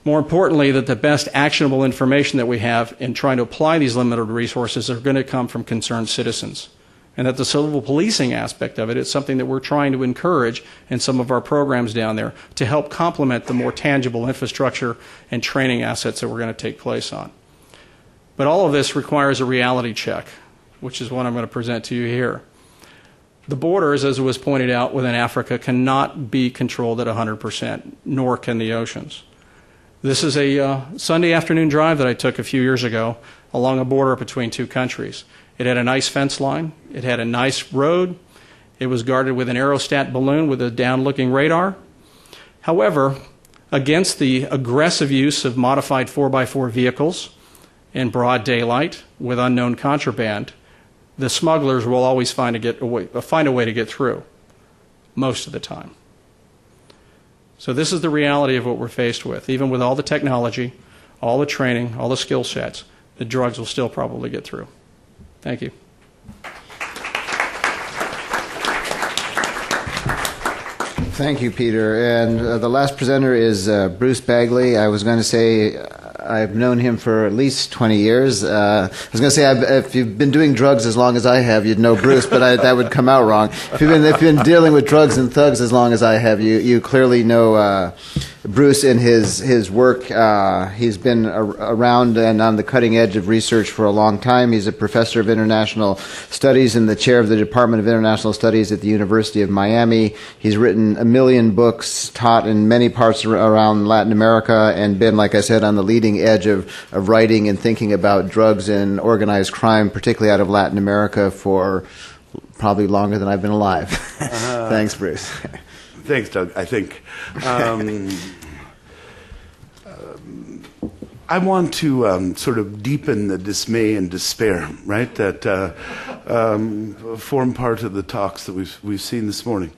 More importantly, that the best actionable information that we have in trying to apply these limited resources are going to come from concerned citizens. And that the civil policing aspect of it is something that we're trying to encourage in some of our programs down there to help complement the more tangible infrastructure and training assets that we're going to take place on. But all of this requires a reality check, which is what I'm going to present to you here. The borders, as was pointed out within Africa, cannot be controlled at 100%, nor can the oceans. This is a Sunday afternoon drive that I took a few years ago along a border between two countries. It had a nice fence line. It had a nice road. It was guarded with an aerostat balloon with a down-looking radar. However, against the aggressive use of modified 4x4 vehicles in broad daylight with unknown contraband, the smugglers will always find a way to get through, most of the time. So this is the reality of what we're faced with. Even with all the technology, all the training, all the skill sets, the drugs will still probably get through. Thank you. Thank you, Peter. And the last presenter is Bruce Bagley. I was going to say I've known him for at least 20 years. I was going to say if you've been doing drugs as long as I have, you'd know Bruce, but that would come out wrong. If you've been dealing with drugs and thugs as long as I have, you clearly know Bruce in his work. He's been around and on the cutting edge of research for a long time. He's a professor of international studies and the chair of the Department of International Studies at the University of Miami. He's written a million books, taught in many parts around Latin America, and been, like I said, on the leading edge of writing and thinking about drugs and organized crime, particularly out of Latin America, for probably longer than I've been alive. Thanks, Bruce. Thanks, Doug. I think I want to sort of deepen the dismay and despair, right, that form part of the talks that we've seen this morning.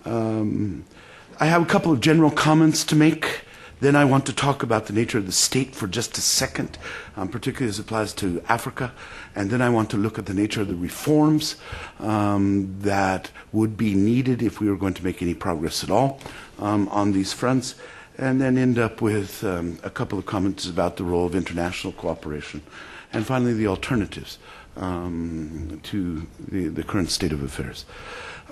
I have a couple of general comments to make. Then I want to talk about the nature of the state for just a second, particularly as it applies to Africa. And then I want to look at the nature of the reforms that would be needed if we were going to make any progress at all on these fronts. and then end up with a couple of comments about the role of international cooperation, and finally the alternatives to the current state of affairs.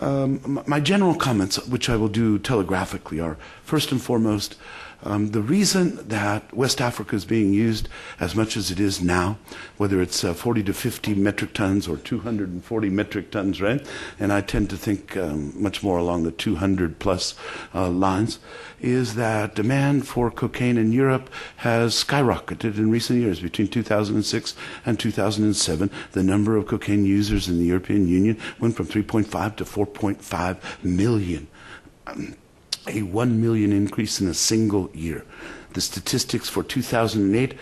My general comments, which I will do telegraphically, are first and foremost, the reason that West Africa is being used as much as it is now, whether it's 40 to 50 metric tons or 240 metric tons, right? And I tend to think much more along the 200 plus lines, is that demand for cocaine in Europe has skyrocketed in recent years. Between 2006 and 2007, the number of cocaine users in the European Union went from 3.5 to 4.5 million. A 1 million increase in a single year. The statistics for 2008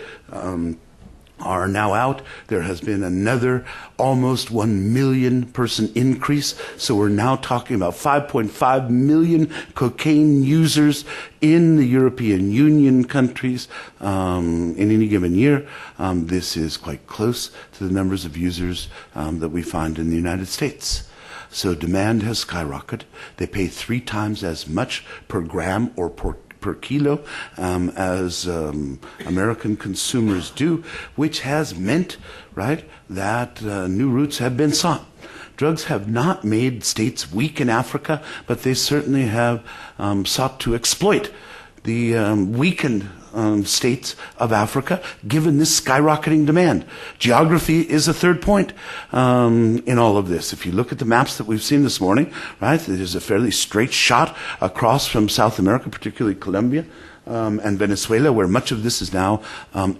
are now out. There has been another almost 1 million person increase. So we're now talking about 5.5 million cocaine users in the European Union countries in any given year. This is quite close to the numbers of users that we find in the United States. So demand has skyrocketed. They pay 3 times as much per gram or per kilo as American consumers do, which has meant, right, that new routes have been sought. Drugs have not made states weak in Africa, but they certainly have sought to exploit the weakened states of Africa, given this skyrocketing demand. Geography is a third point in all of this. If you look at the maps that we've seen this morning, right, there's a fairly straight shot across from South America, particularly Colombia, and Venezuela, where much of this is now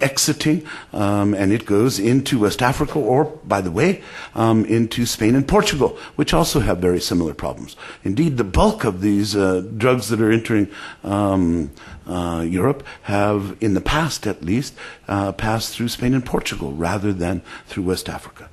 exiting, and it goes into West Africa, or, by the way, into Spain and Portugal, which also have very similar problems. Indeed, the bulk of these drugs that are entering Europe have, in the past at least, passed through Spain and Portugal rather than through West Africa.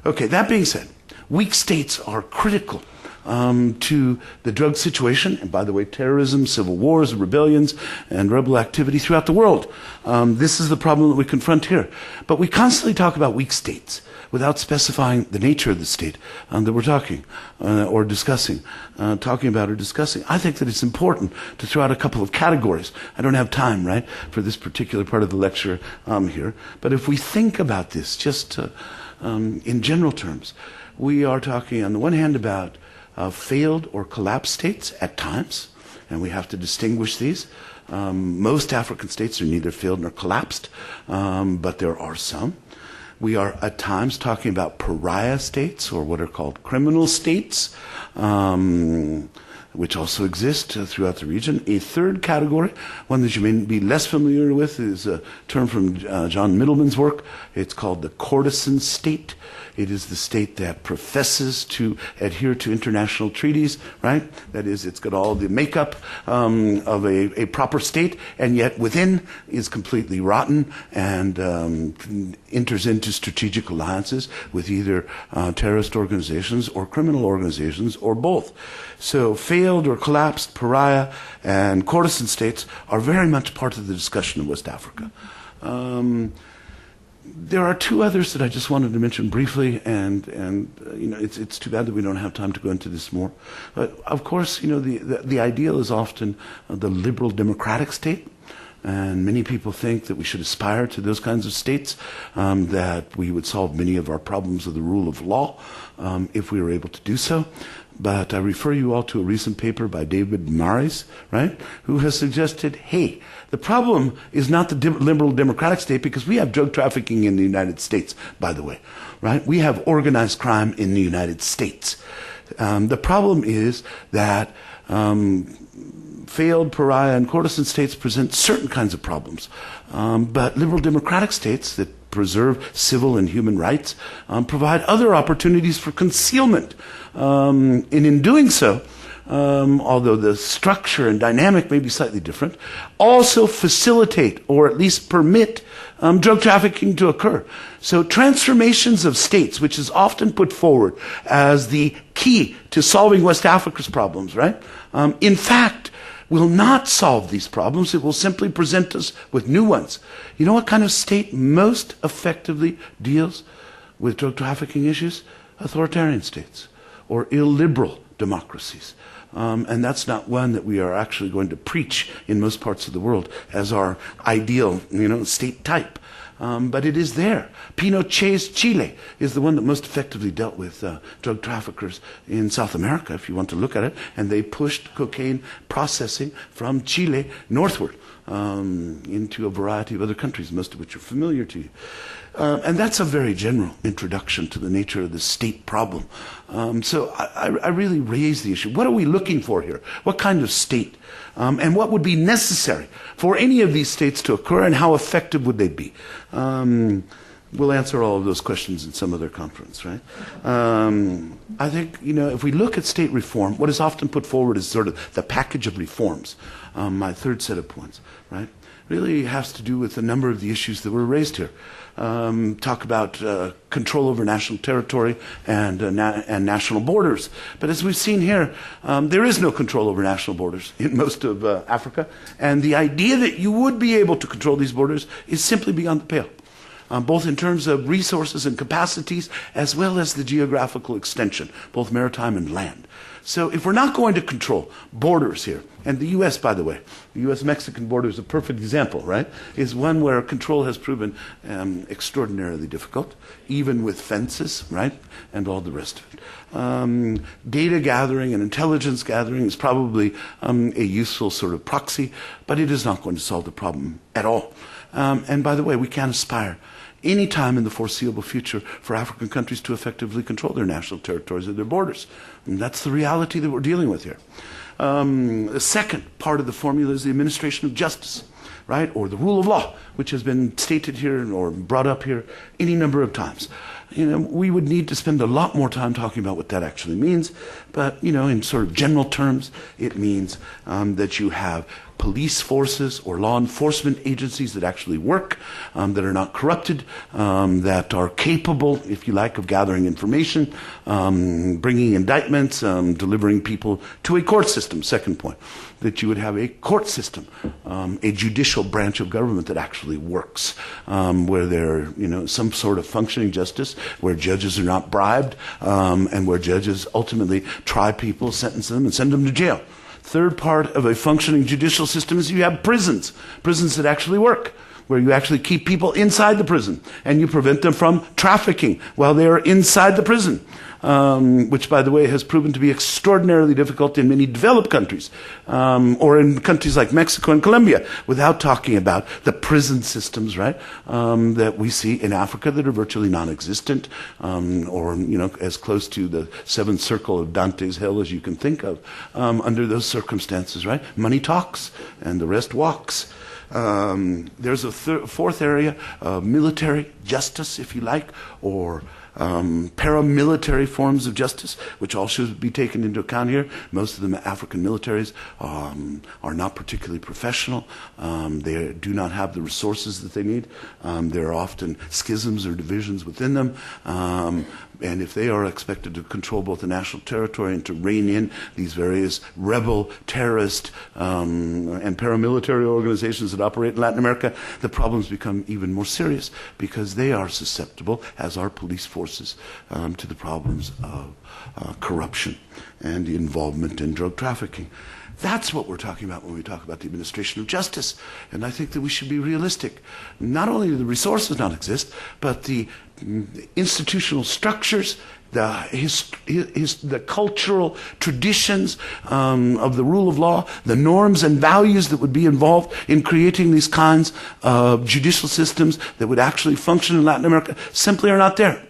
Okay, that being said, weak states are critical to the drug situation, and by the way, terrorism, civil wars, rebellions, and rebel activity throughout the world. This is the problem that we confront here. But we constantly talk about weak states without specifying the nature of the state that we're talking or discussing, talking about or discussing. I think that it's important to throw out a couple of categories. I don't have time, right, for this particular part of the lecture here. But if we think about this just in general terms, we are talking on the one hand about failed or collapsed states at times, and we have to distinguish these. Most African states are neither failed nor collapsed, but there are some. We are at times talking about pariah states, or what are called criminal states, which also exist throughout the region. A third category, one that you may be less familiar with, is a term from John Middleman's work. It's called the courtesan state. It is the state that professes to adhere to international treaties, right? That is, it's got all the makeup of a proper state, and yet within is completely rotten and enters into strategic alliances with either terrorist organizations or criminal organizations or both. So failed or collapsed, pariah, and courtesan states are very much part of the discussion in West Africa. There are 2 others that I just wanted to mention briefly, and you know, it's too bad that we don't have time to go into this more. But of course, you know, the ideal is often the liberal democratic state, and many people think that we should aspire to those kinds of states, that we would solve many of our problems of the rule of law if we were able to do so. But I refer you all to a recent paper by David Maris, right, who has suggested, hey, the problem is not the liberal democratic state, because we have drug trafficking in the United States, by the way, right? We have organized crime in the United States. The problem is that failed pariah and courtesan states present certain kinds of problems. But liberal democratic states that preserve civil and human rights provide other opportunities for concealment. And in doing so, although the structure and dynamic may be slightly different, also facilitate or at least permit drug trafficking to occur. So transformations of states, which is often put forward as the key to solving West Africa's problems, right? In fact, will not solve these problems. It will simply present us with new ones. You know what kind of state most effectively deals with drug trafficking issues? Authoritarian states or illiberal democracies. and that's not one that we are actually going to preach in most parts of the world as our ideal, state type. But it is there. Pinochet's Chile is the one that most effectively dealt with drug traffickers in South America, if you want to look at it. And they pushed cocaine processing from Chile northward into a variety of other countries, most of which are familiar to you. And that's a very general introduction to the nature of the state problem. So I really raise the issue. What are we looking for here? What kind of state? And what would be necessary for any of these states to occur, and how effective would they be? We'll answer all of those questions in some other conference, right? I think, if we look at state reform, what is often put forward is sort of the package of reforms. My third set of points, right? Really has to do with a number of the issues that were raised here. Talk about control over national territory and national borders. But as we've seen here, there is no control over national borders in most of Africa. And the idea that you would be able to control these borders is simply beyond the pale, both in terms of resources and capacities, as well as the geographical extension, both maritime and land. So if we're not going to control borders here, and the U.S., by the way, the U.S.-Mexican border is a perfect example, right, is one where control has proven extraordinarily difficult, even with fences, right, and all the rest of it. Data gathering and intelligence gathering is probably a useful sort of proxy, but it is not going to solve the problem at all. And by the way, we can't aspire any time in the foreseeable future for African countries to effectively control their national territories or their borders. And that's the reality that we're dealing with here. The second part of the formula is the administration of justice, right, or the rule of law, which has been stated here or brought up here any number of times. We would need to spend a lot more time talking about what that actually means, but, in sort of general terms, it means that you have police forces or law enforcement agencies that actually work, that are not corrupted, that are capable, if you like, of gathering information, bringing indictments, delivering people to a court system. Second point, that you would have a court system, a judicial branch of government that actually works, where there, some sort of functioning justice, where judges are not bribed, and where judges ultimately try people, sentence them, and send them to jail. Third part of a functioning judicial system is you have prisons that actually work, where you actually keep people inside the prison and you prevent them from trafficking while they are inside the prison, which, by the way, has proven to be extraordinarily difficult in many developed countries, or in countries like Mexico and Colombia, without talking about the prison systems, right, that we see in Africa that are virtually non-existent, or, as close to the seventh circle of Dante's hell as you can think of, under those circumstances, right? Money talks and the rest walks. There's a fourth area, military justice, if you like, or paramilitary forms of justice, which all should be taken into account here. Most of the African militaries are not particularly professional. They do not have the resources that they need. There are often schisms or divisions within them. And if they are expected to control both the national territory and to rein in these various rebel, terrorist, and paramilitary organizations that operate in Latin America, the problems become even more serious because they are susceptible, as are police forces, to the problems of corruption and involvement in drug trafficking. That's what we're talking about when we talk about the administration of justice. And I think that we should be realistic. Not only do the resources not exist, but the institutional structures, the cultural traditions of the rule of law, the norms and values that would be involved in creating these kinds of judicial systems that would actually function in Latin America simply are not there.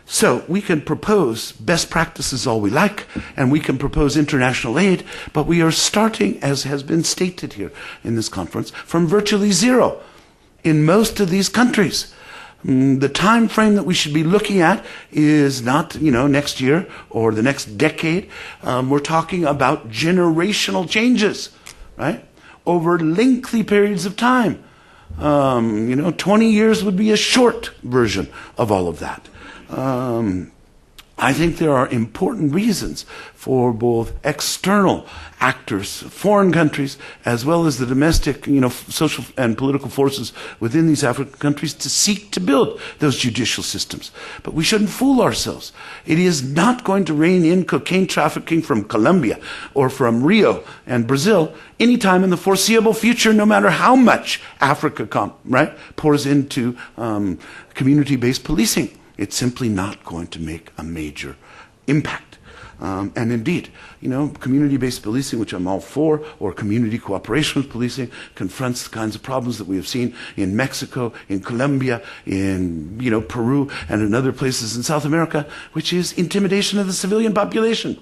So we can propose best practices all we like, and we can propose international aid, but we are starting, as has been stated here in this conference, from virtually zero in most of these countries. The time frame that we should be looking at is not, next year or the next decade. We're talking about generational changes, right? Over lengthy periods of time. 20 years would be a short version of all of that. I think there are important reasons for both external actors, foreign countries, as well as the domestic, social and political forces within these African countries to seek to build those judicial systems. But we shouldn't fool ourselves. It is not going to rein in cocaine trafficking from Colombia or from Rio and Brazil anytime in the foreseeable future, no matter how much Africa pours into community-based policing. It's simply not going to make a major impact. And indeed, community-based policing, which I'm all for, or community cooperation with policing, confronts the kinds of problems that we have seen in Mexico, in Colombia, in Peru, and in other places in South America, which is intimidation of the civilian population.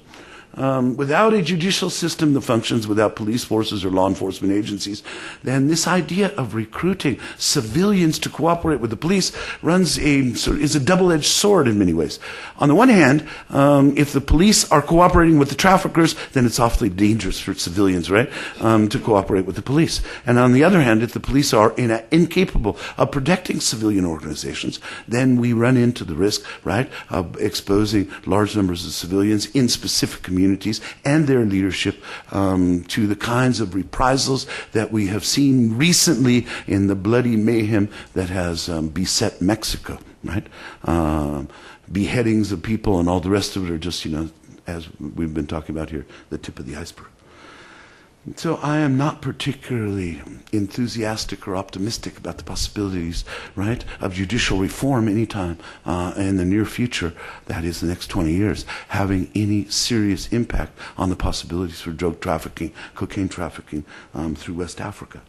Without a judicial system that functions, without police forces or law enforcement agencies, then this idea of recruiting civilians to cooperate with the police is a double-edged sword in many ways. On the one hand, if the police are cooperating with the traffickers, then it's awfully dangerous for civilians, right, to cooperate with the police. And on the other hand, if the police are incapable of protecting civilian organizations, then we run into the risk, right, of exposing large numbers of civilians in specific communities and their leadership to the kinds of reprisals that we have seen recently in the bloody mayhem that has beset Mexico, right? Beheadings of people and all the rest of it are just, as we've been talking about here, the tip of the iceberg. So I am not particularly enthusiastic or optimistic about the possibilities, right, of judicial reform anytime in the near future, that is the next 20 years, having any serious impact on the possibilities for drug trafficking, cocaine trafficking through West Africa.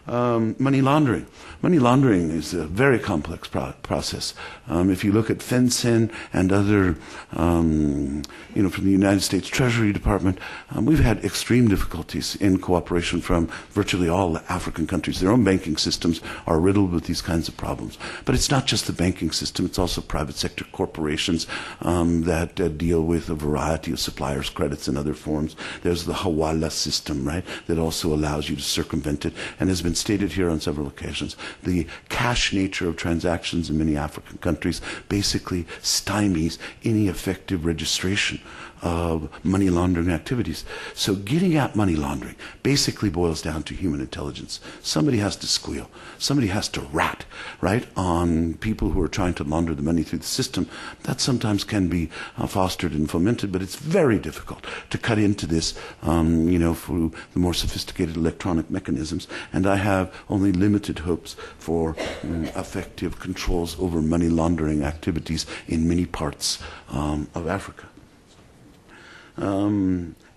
Money laundering. Money laundering is a very complex process. If you look at FinCEN and other, from the United States Treasury Department, we've had extreme difficulties in cooperation from virtually all African countries. Their own banking systems are riddled with these kinds of problems. But it's not just the banking system, it's also private sector corporations that deal with a variety of suppliers' credits and other forms. There's the Hawala system, right, that also allows you to circumvent it and has been stated here on several occasions. The cash nature of transactions in many African countries basically stymies any effective registration of money laundering activities. So getting at money laundering basically boils down to human intelligence. Somebody has to squeal. Somebody has to rat, right, on people who are trying to launder the money through the system. That sometimes can be fostered and fomented, but it's very difficult to cut into this, through the more sophisticated electronic mechanisms. And I have only limited hopes for effective controls over money laundering activities in many parts of Africa.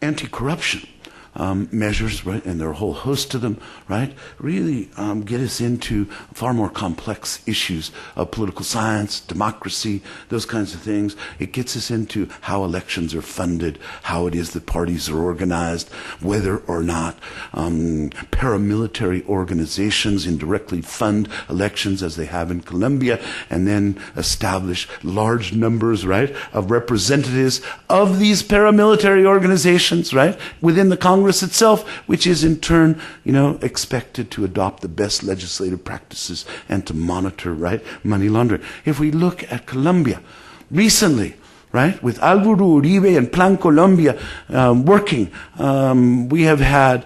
Anti-corruption measures, right, and there are a whole host of them, right, really get us into far more complex issues of political science, democracy, those kinds of things. It gets us into how elections are funded, how it is that parties are organized, whether or not paramilitary organizations indirectly fund elections as they have in Colombia, and then establish large numbers, right, of representatives of these paramilitary organizations, right, within the Congress itself, which is in turn, expected to adopt the best legislative practices and to monitor, right, money laundering. If we look at Colombia, recently, right, with Álvaro Uribe and Plan Colombia working, we have had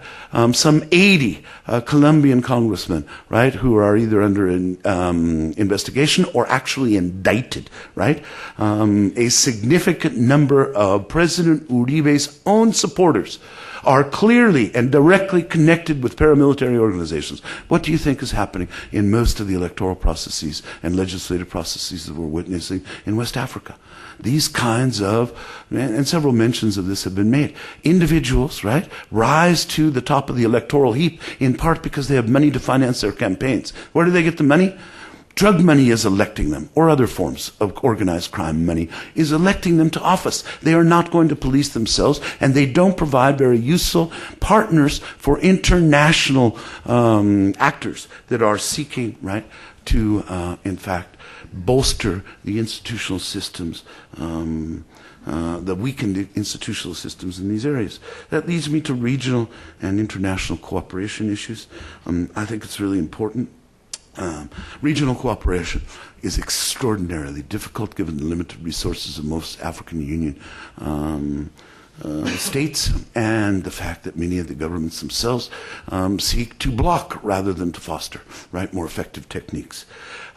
some 80 Colombian congressmen, right, who are either under investigation or actually indicted, right? A significant number of President Uribe's own supporters are clearly and directly connected with paramilitary organizations. What do you think is happening in most of the electoral processes and legislative processes that we're witnessing in West Africa? These kinds of, and several mentions of this have been made, individuals, right, rise to the top of the electoral heap in part because they have money to finance their campaigns. Where do they get the money? Drug money is electing them, or other forms of organized crime money is electing them to office. They are not going to police themselves, and they don't provide very useful partners for international actors that are seeking, right, to, in fact, bolster the institutional systems, the weakened institutional systems in these areas. That leads me to regional and international cooperation issues. I think it's really important Regional cooperation is extraordinarily difficult given the limited resources of most African Union states and the fact that many of the governments themselves seek to block rather than to foster, right, more effective techniques.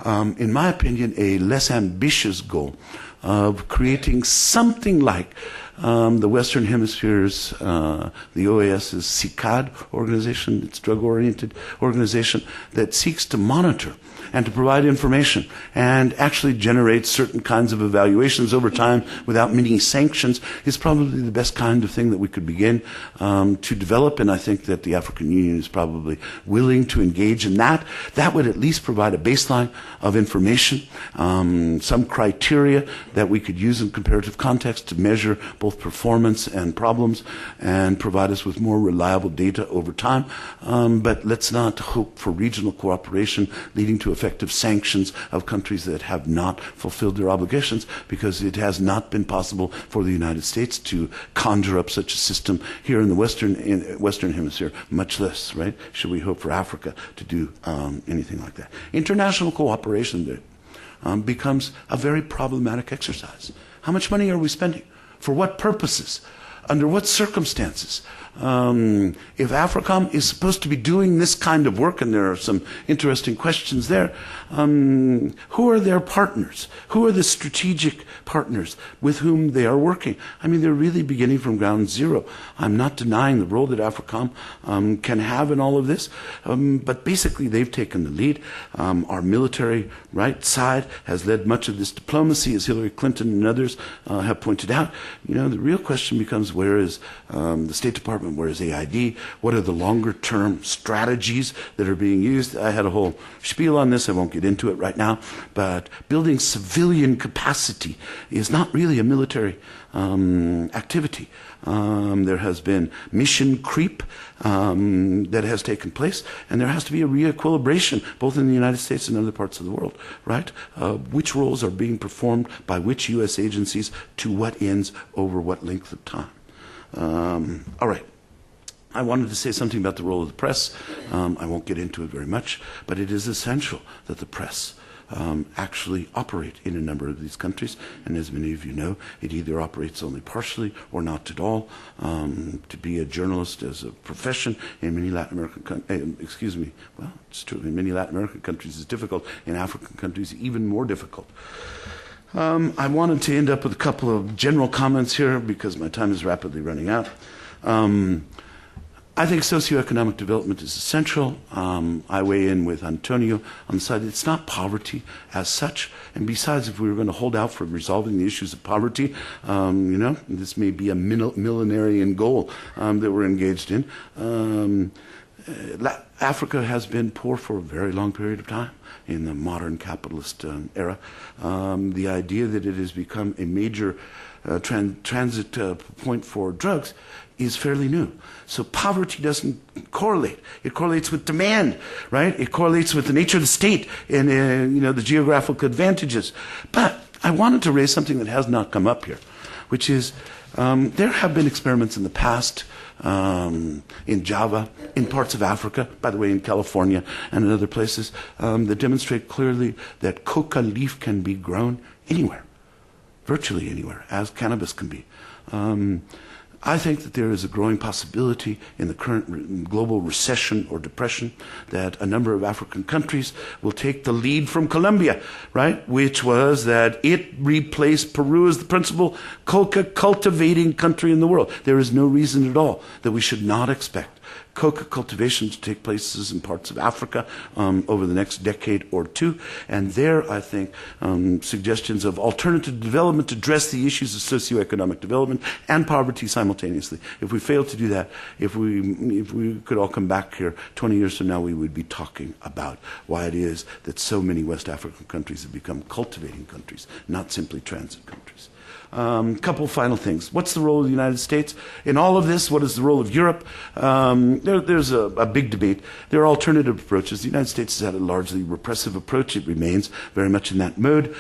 In my opinion, a less ambitious goal of creating something like the Western Hemisphere's, the OAS's CICAD organization, its drug-oriented organization that seeks to monitor and to provide information and actually generate certain kinds of evaluations over time without many sanctions is probably the best kind of thing that we could begin to develop. And I think that the African Union is probably willing to engage in that. That would at least provide a baseline of information, some criteria that we could use in comparative context to measure both performance and problems and provide us with more reliable data over time. But let's not hope for regional cooperation leading to effective sanctions of countries that have not fulfilled their obligations, because it has not been possible for the United States to conjure up such a system here in the Western Hemisphere, much less, right, should we hope for Africa to do anything like that. International cooperation becomes a very problematic exercise. How much money are we spending? For what purposes? Under what circumstances? If AFRICOM is supposed to be doing this kind of work, and there are some interesting questions there, who are their partners? Who are the strategic partners with whom they are working? I mean, they're really beginning from ground zero. I'm not denying the role that AFRICOM can have in all of this, but basically they've taken the lead. Our military right side has led much of this diplomacy, as Hillary Clinton and others have pointed out. You know, the real question becomes, where is the State Department? Where is AID? What are the longer-term strategies that are being used? I had a whole spiel on this. I won't get into it right now. But building civilian capacity is not really a military activity. There has been mission creep that has taken place, and there has to be a re-equilibration, both in the United States and other parts of the world, right? Which roles are being performed by which U.S. agencies to what ends over what length of time? All right. I wanted to say something about the role of the press. I won't get into it very much, but it is essential that the press actually operate in a number of these countries. And as many of you know, it either operates only partially or not at all. To be a journalist as a profession in many Latin American countries, well, it's true, in many Latin American countries is difficult. In African countries, even more difficult. I wanted to end up with a couple of general comments here because my time is rapidly running out. I think socioeconomic development is essential. I weigh in with Antonio on the side that it's not poverty as such. And besides, if we were going to hold out for resolving the issues of poverty, you know, this may be a millenarian goal that we're engaged in. Africa has been poor for a very long period of time in the modern capitalist era. The idea that it has become a major transit point for drugs is fairly new. So poverty doesn't correlate. It correlates with demand, right? It correlates with the nature of the state and you know, the geographical advantages. But I wanted to raise something that has not come up here, which is there have been experiments in the past in Java, in parts of Africa, by the way, in California and in other places, that demonstrate clearly that coca leaf can be grown anywhere, virtually anywhere, as cannabis can be. I think that there is a growing possibility in the current global recession or depression that a number of African countries will take the lead from Colombia, right? Which was that it replaced Peru as the principal coca cultivating country in the world. There is no reason at all that we should not expect coca cultivation to take places in parts of Africa over the next decade or two. And there, I think, suggestions of alternative development address the issues of socioeconomic development and poverty simultaneously. If we fail to do that, if we could all come back here 20 years from now, we would be talking about why it is that so many West African countries have become cultivating countries, not simply transit countries. Couple final things. What's the role of the United States in all of this? What is the role of Europe? there's a big debate. There are alternative approaches. The United States has had a largely repressive approach. It remains very much in that mode.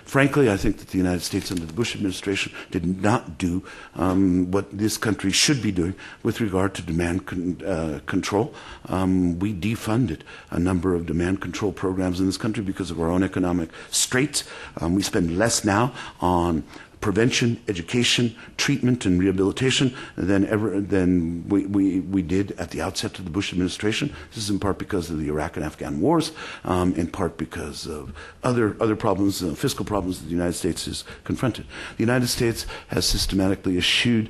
Frankly, I think that the United States under the Bush administration did not do what this country should be doing with regard to demand control. We defunded a number of demand control programs in this country because of our own economic straits. We spend less now on prevention, education, treatment, and rehabilitation than we did at the outset of the Bush administration. This is in part because of the Iraq and Afghan wars, in part because of other problems, fiscal problems that the United States has confronted. The United States has systematically eschewed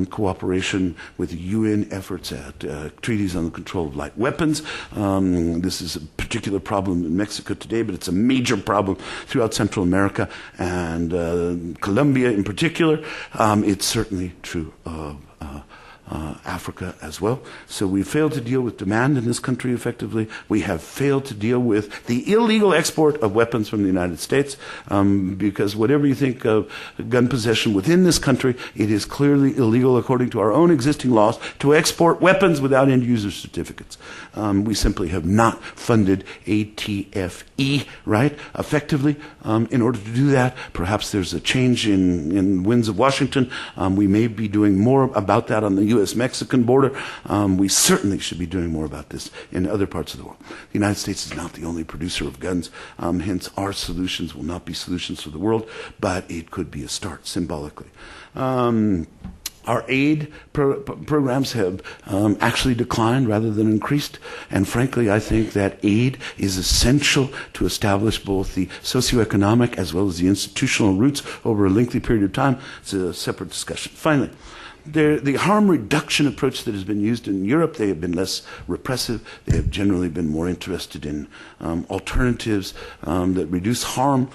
cooperation with UN efforts at treaties on the control of light weapons. This is a particular problem in Mexico today, but it's a major problem throughout Central America and Colombia in particular. It's certainly true of Africa as well. So we failed to deal with demand in this country effectively. We have failed to deal with the illegal export of weapons from the United States, because whatever you think of gun possession within this country, it is clearly illegal according to our own existing laws to export weapons without end-user certificates. We simply have not funded ATFE, right, effectively. In order to do that, perhaps there's a change in winds of Washington. We may be doing more about that on the U.S.-Mexican border. We certainly should be doing more about this in other parts of the world. The United States is not the only producer of guns, hence our solutions will not be solutions for the world, but it could be a start symbolically. Our aid programs have actually declined rather than increased. And frankly, I think that aid is essential to establish both the socioeconomic as well as the institutional roots over a lengthy period of time. It's a separate discussion. Finally, the harm reduction approach that has been used in Europe, they have been less repressive. They have generally been more interested in alternatives that reduce harm.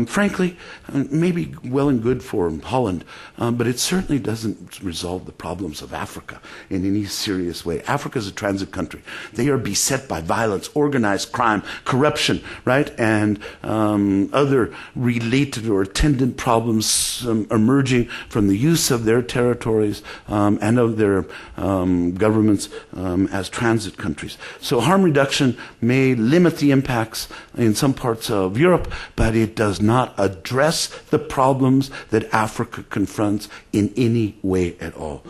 Frankly, maybe well and good for Holland, but it certainly doesn't resolve the problems of Africa in any serious way. Africa is a transit country. They are beset by violence, organized crime, corruption, right, and other related or attendant problems emerging from the use of their territories and of their governments as transit countries. So harm reduction may limit the impacts in some parts of Europe, but it does not address the problems that Africa confronts in any way at all.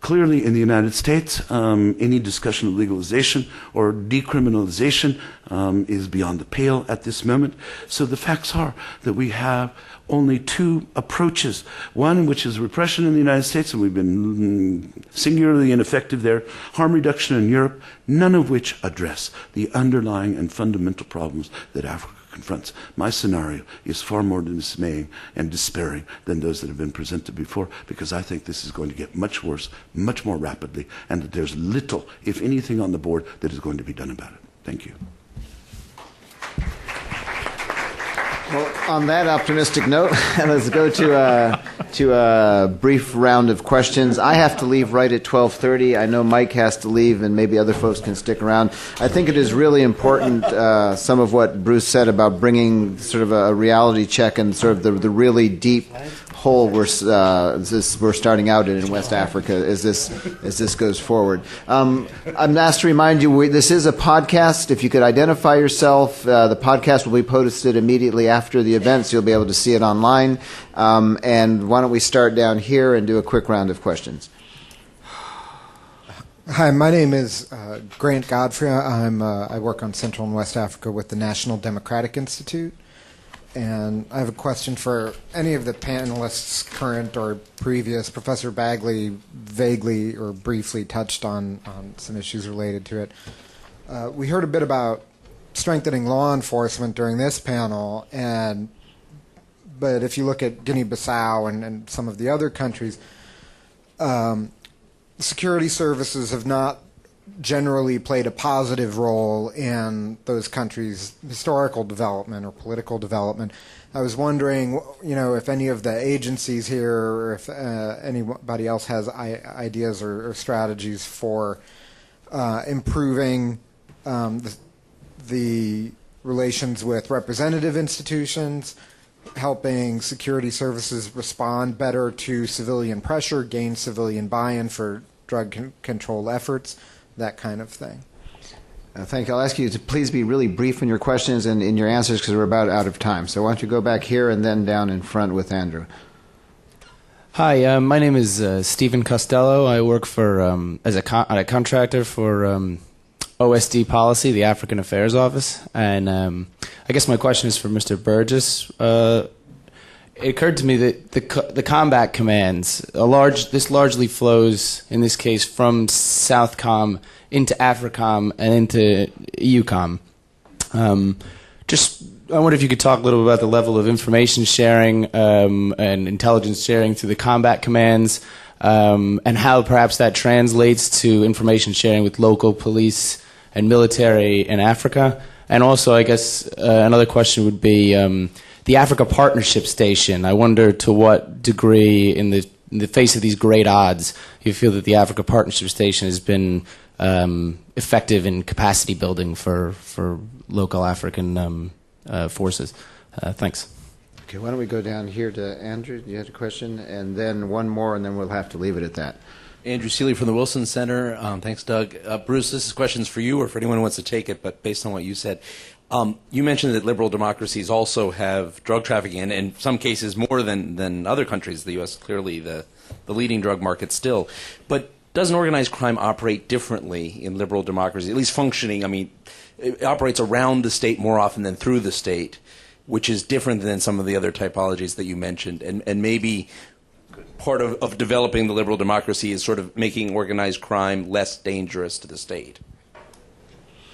Clearly, in the United States, any discussion of legalization or decriminalization is beyond the pale at this moment. So the facts are that we have only two approaches. One, which is repression in the United States, and we've been singularly ineffective there. Harm reduction in Europe, none of which address the underlying and fundamental problems that Africa confronts. My scenario is far more dismaying and despairing than those that have been presented before, because I think this is going to get much worse, much more rapidly, and that there's little, if anything, on the board that is going to be done about it. Thank you. Well, on that optimistic note, let's go to a brief round of questions. I have to leave right at 12:30. I know Mike has to leave, and maybe other folks can stick around. I think it is really important, some of what Bruce said about bringing sort of a reality check and sort of the really deep hole we're starting out in West Africa as this goes forward. I'm asked to remind you, this is a podcast. If you could identify yourself, the podcast will be posted immediately after the event, so you'll be able to see it online. And why don't we start down here and do a quick round of questions. Hi, my name is Grant Godfrey. I work on Central and West Africa with the National Democratic Institute. And I have a question for any of the panelists, current or previous. Professor Bagley vaguely or briefly touched on some issues related to it. We heard a bit about strengthening law enforcement during this panel, but if you look at Guinea Bissau and some of the other countries, security services have not generally played a positive role in those countries' historical development or political development. I was wondering, if any of the agencies here, or if anybody else has ideas or strategies for improving the relations with representative institutions, helping security services respond better to civilian pressure, gain civilian buy-in for drug control efforts, that kind of thing. Thank you. I'll ask you to please be really brief in your questions and in your answers because we're about out of time. So why don't you go back here and then down in front with Andrew. Hi, my name is Stephen Costello. I work for as a contractor for OSD Policy, the African Affairs Office. And I guess my question is for Mr. Burgess. It occurred to me that the combat commands, this largely flows, in this case, from Southcom into AFRICOM and into EUCOM. I wonder if you could talk a little bit about the level of information sharing and intelligence sharing through the combat commands, and how perhaps that translates to information sharing with local police and military in Africa. And also, I guess, another question would be the Africa Partnership Station. I wonder to what degree, in the face of these great odds, you feel that the Africa Partnership Station has been effective in capacity building for local African forces. Thanks. Okay, why don't we go down here to Andrew? You had a question, and then one more, and then we'll have to leave it at that. Andrew Seeley from the Wilson Center. Thanks, Doug. Bruce, this is questions for you or for anyone who wants to take it, but based on what you said. You mentioned that liberal democracies also have drug trafficking, and in some cases more than other countries. The U.S. clearly the leading drug market still. But doesn't organized crime operate differently in liberal democracies, at least functioning? I mean, it operates around the state more often than through the state, which is different than some of the other typologies that you mentioned. And maybe part of developing the liberal democracy is sort of making organized crime less dangerous to the state.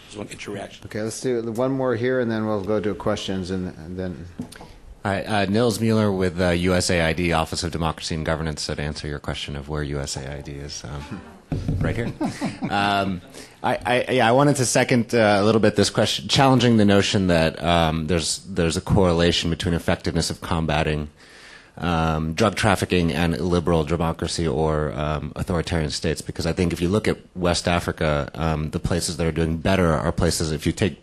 Just want to get your reaction. Okay, let's do one more here, and then we'll go to questions, and then... Hi, Nils Mueller with USAID, Office of Democracy and Governance, to answer your question of where USAID is. Right here. I wanted to second a little bit this question, challenging the notion that there's a correlation between effectiveness of combating drug trafficking and illiberal democracy or authoritarian states, because I think if you look at West Africa, the places that are doing better are places, if you take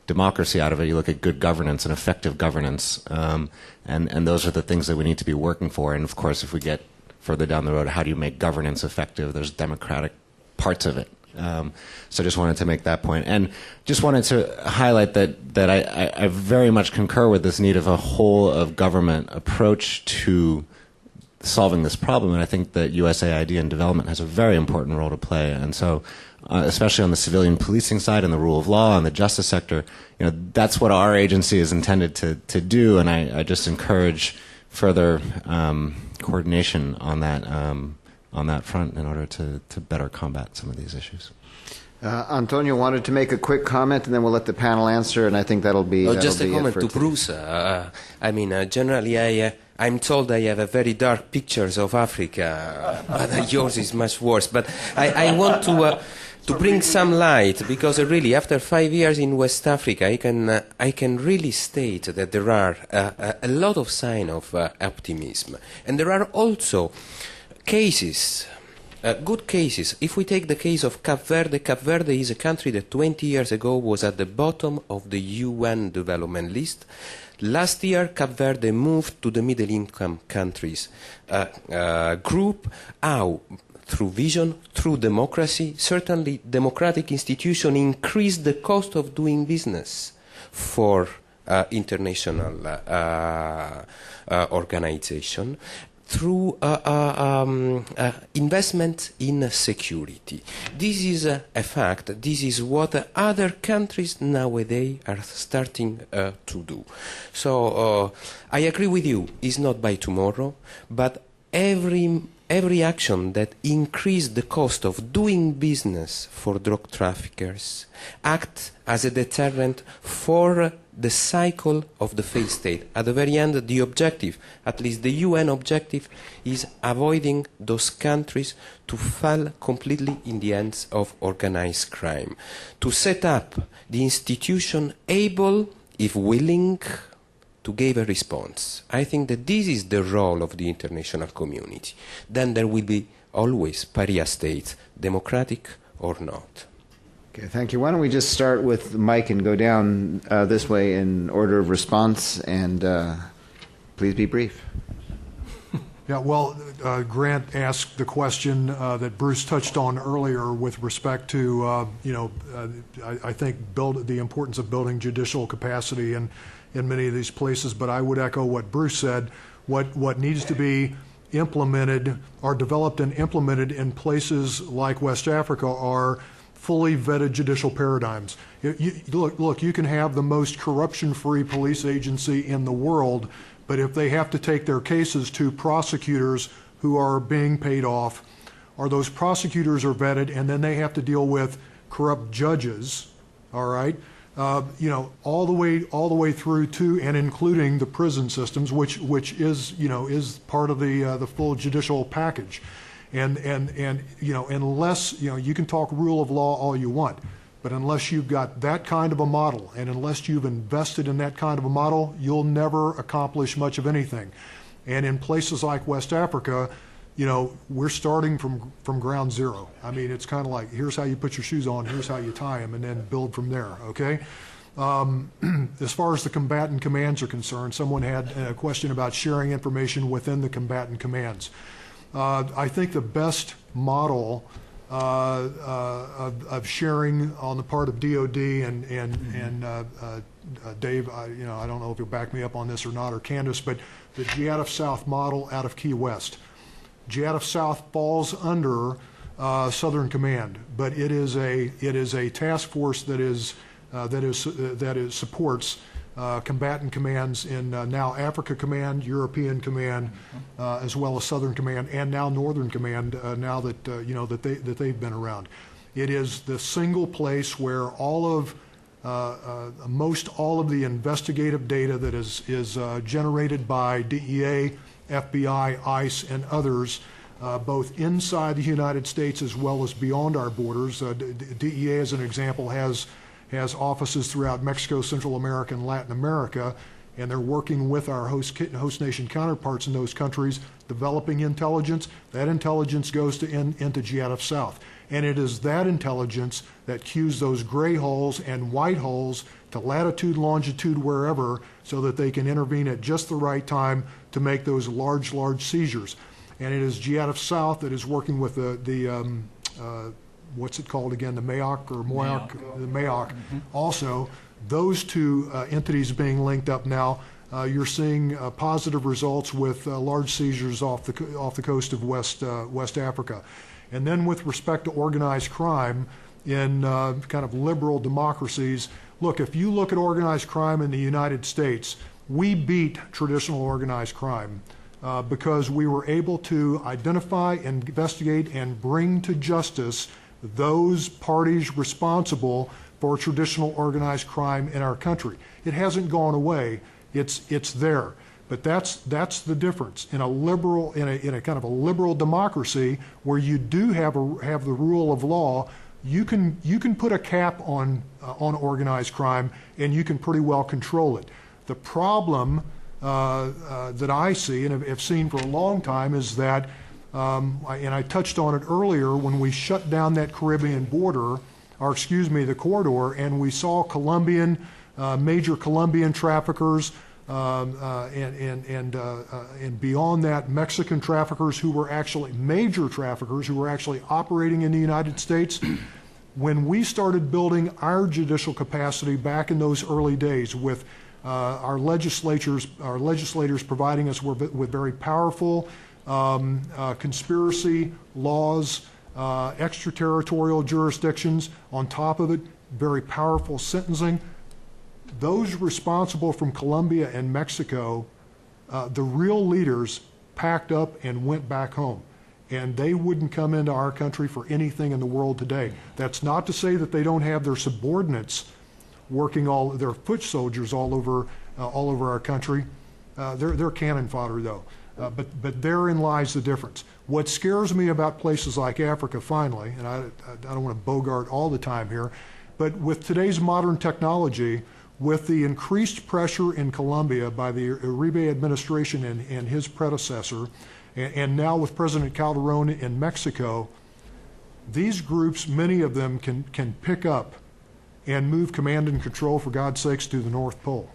democracy out of it, you look at good governance and effective governance, and those are the things that we need to be working for. And of course, if we get further down the road, how do you make governance effective? There's democratic parts of it. So just wanted to make that point. And just wanted to highlight that I very much concur with this need of a whole of government approach to solving this problem. And I think that USAID and development has a very important role to play. And so especially on the civilian policing side and the rule of law and the justice sector, that's what our agency is intended to do. And I just encourage further coordination on that front in order to better combat some of these issues. Antonio wanted to make a quick comment, and then we'll let the panel answer, and I think that'll be just a comment to Bruce. Generally, I'm told I have a very dark pictures of Africa, but yours is much worse. But I want to bring some light, because really, after 5 years in West Africa, I can really state that there are a lot of signs of optimism, and there are also cases. Good cases. If we take the case of Cape Verde is a country that 20 years ago was at the bottom of the UN development list. Last year, Cape Verde moved to the middle-income countries group. How? Through vision, through democracy. Certainly, democratic institutions increase the cost of doing business for international organization. Through investment in security. This is a fact. This is what other countries nowadays are starting to do. So I agree with you. It's not by tomorrow, but every action that increases the cost of doing business for drug traffickers acts as a deterrent for the cycle of the failed state. At the very end, the objective, at least the UN objective, is avoiding those countries to fall completely in the hands of organized crime. To set up the institution able, if willing, to give a response. I think that this is the role of the international community. Then there will be always pariah states, democratic or not. Okay, thank you. Why don't we just start with Mike and go down this way in order of response, and please be brief. Yeah, well, Grant asked the question that Bruce touched on earlier with respect to, I think the importance of building judicial capacity in many of these places. But I would echo what Bruce said. What needs to be implemented or developed and implemented in places like West Africa are fully vetted judicial paradigms. Look, you can have the most corruption-free police agency in the world, but if they have to take their cases to prosecutors who are being paid off, or those prosecutors are vetted, and then they have to deal with corrupt judges, all right, all the way through to and including the prison systems, which is part of the full judicial package, and unless you can talk rule of law all you want. But unless you've got that kind of a model, and unless you've invested in that kind of a model, you'll never accomplish much of anything. And in places like West Africa, we're starting from ground zero. I mean, it's kind of like, here's how you put your shoes on, here's how you tie them, and then build from there, okay? As far as the combatant commands are concerned, someone had a question about sharing information within the combatant commands. I think the best model of sharing on the part of DOD and Dave, I don't know if you'll back me up on this or not, or Candace, but the GATF South model out of Key West. GATF South falls under Southern Command, but it is a task force that supports combatant commands in now Africa Command, European Command, as well as Southern Command, and now Northern Command. Now that that they've been around, it is the single place where most all of the investigative data that is generated by DEA, FBI, ICE, and others, both inside the United States as well as beyond our borders. DEA, as an example, has offices throughout Mexico, Central America, and Latin America, and they're working with our host nation counterparts in those countries, developing intelligence. That intelligence goes into GATF South. And it is that intelligence that cues those gray holes and white holes to latitude, longitude, wherever, so that they can intervene at just the right time to make those large seizures. And it is GATF South that is working with the what's it called again, the MAOC or MOAC, the MAOC. Also, those two entities being linked up now, you're seeing positive results with large seizures off the coast of West Africa. And then with respect to organized crime in kind of liberal democracies, look, if you look at organized crime in the United States, we beat traditional organized crime because we were able to identify, investigate, and bring to justice those parties responsible for traditional organized crime in our country. It hasn't gone away. It's there. But that's the difference in a liberal in a kind of a liberal democracy where you do have the rule of law. You can put a cap on organized crime, and you can pretty well control it. The problem that I see and have seen for a long time is that, and I touched on it earlier, when we shut down that Caribbean border, or excuse me, the corridor, and we saw major Colombian traffickers, and beyond that, Mexican traffickers who were actually major traffickers who were actually operating in the United States. When we started building our judicial capacity back in those early days, with our legislators providing us with very powerful conspiracy laws, extraterritorial jurisdictions, on top of it, very powerful sentencing. Those responsible from Colombia and Mexico, the real leaders, packed up and went back home. And they wouldn't come into our country for anything in the world today. That's not to say that they don't have their subordinates working, their foot soldiers all over our country. They're cannon fodder, though. But therein lies the difference. What scares me about places like Africa, finally, and I don't want to bogart all the time here, but with today's modern technology, with the increased pressure in Colombia by the Uribe administration and his predecessor, and now with President Calderon in Mexico, these groups, many of them, can pick up and move command and control, for God's sakes, to the North Pole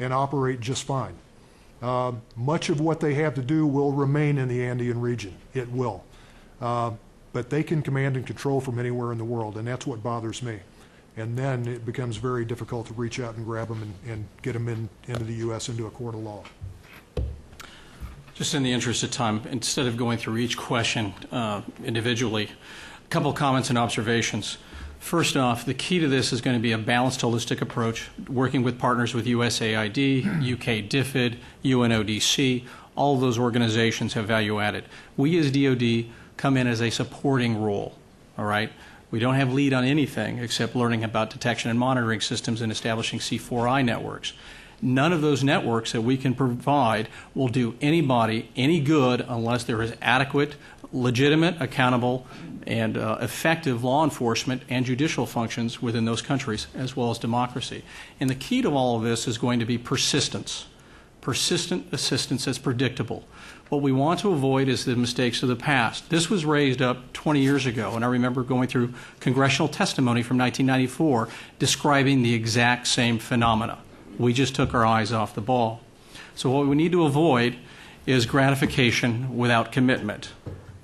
and operate just fine. Much of what they have to do will remain in the Andean region. It will. But they can command and control from anywhere in the world, and that's what bothers me. And then it becomes very difficult to reach out and grab them and get them into the U.S. into a court of law. Just in the interest of time, instead of going through each question individually, a couple of comments and observations. First off, the key to this is going to be a balanced, holistic approach, working with partners with USAID, UK DFID, UNODC. All of those organizations have value added. We as DoD come in as a supporting role, all right? We don't have lead on anything except learning about detection and monitoring systems and establishing C4I networks. None of those networks that we can provide will do anybody any good unless there is adequate, legitimate, accountable, and effective law enforcement and judicial functions within those countries, as well as democracy. And the key to all of this is going to be persistence. Persistent assistance that's predictable. What we want to avoid is the mistakes of the past. This was raised up 20 years ago, and I remember going through congressional testimony from 1994 describing the exact same phenomena. We just took our eyes off the ball. So what we need to avoid is gratification without commitment.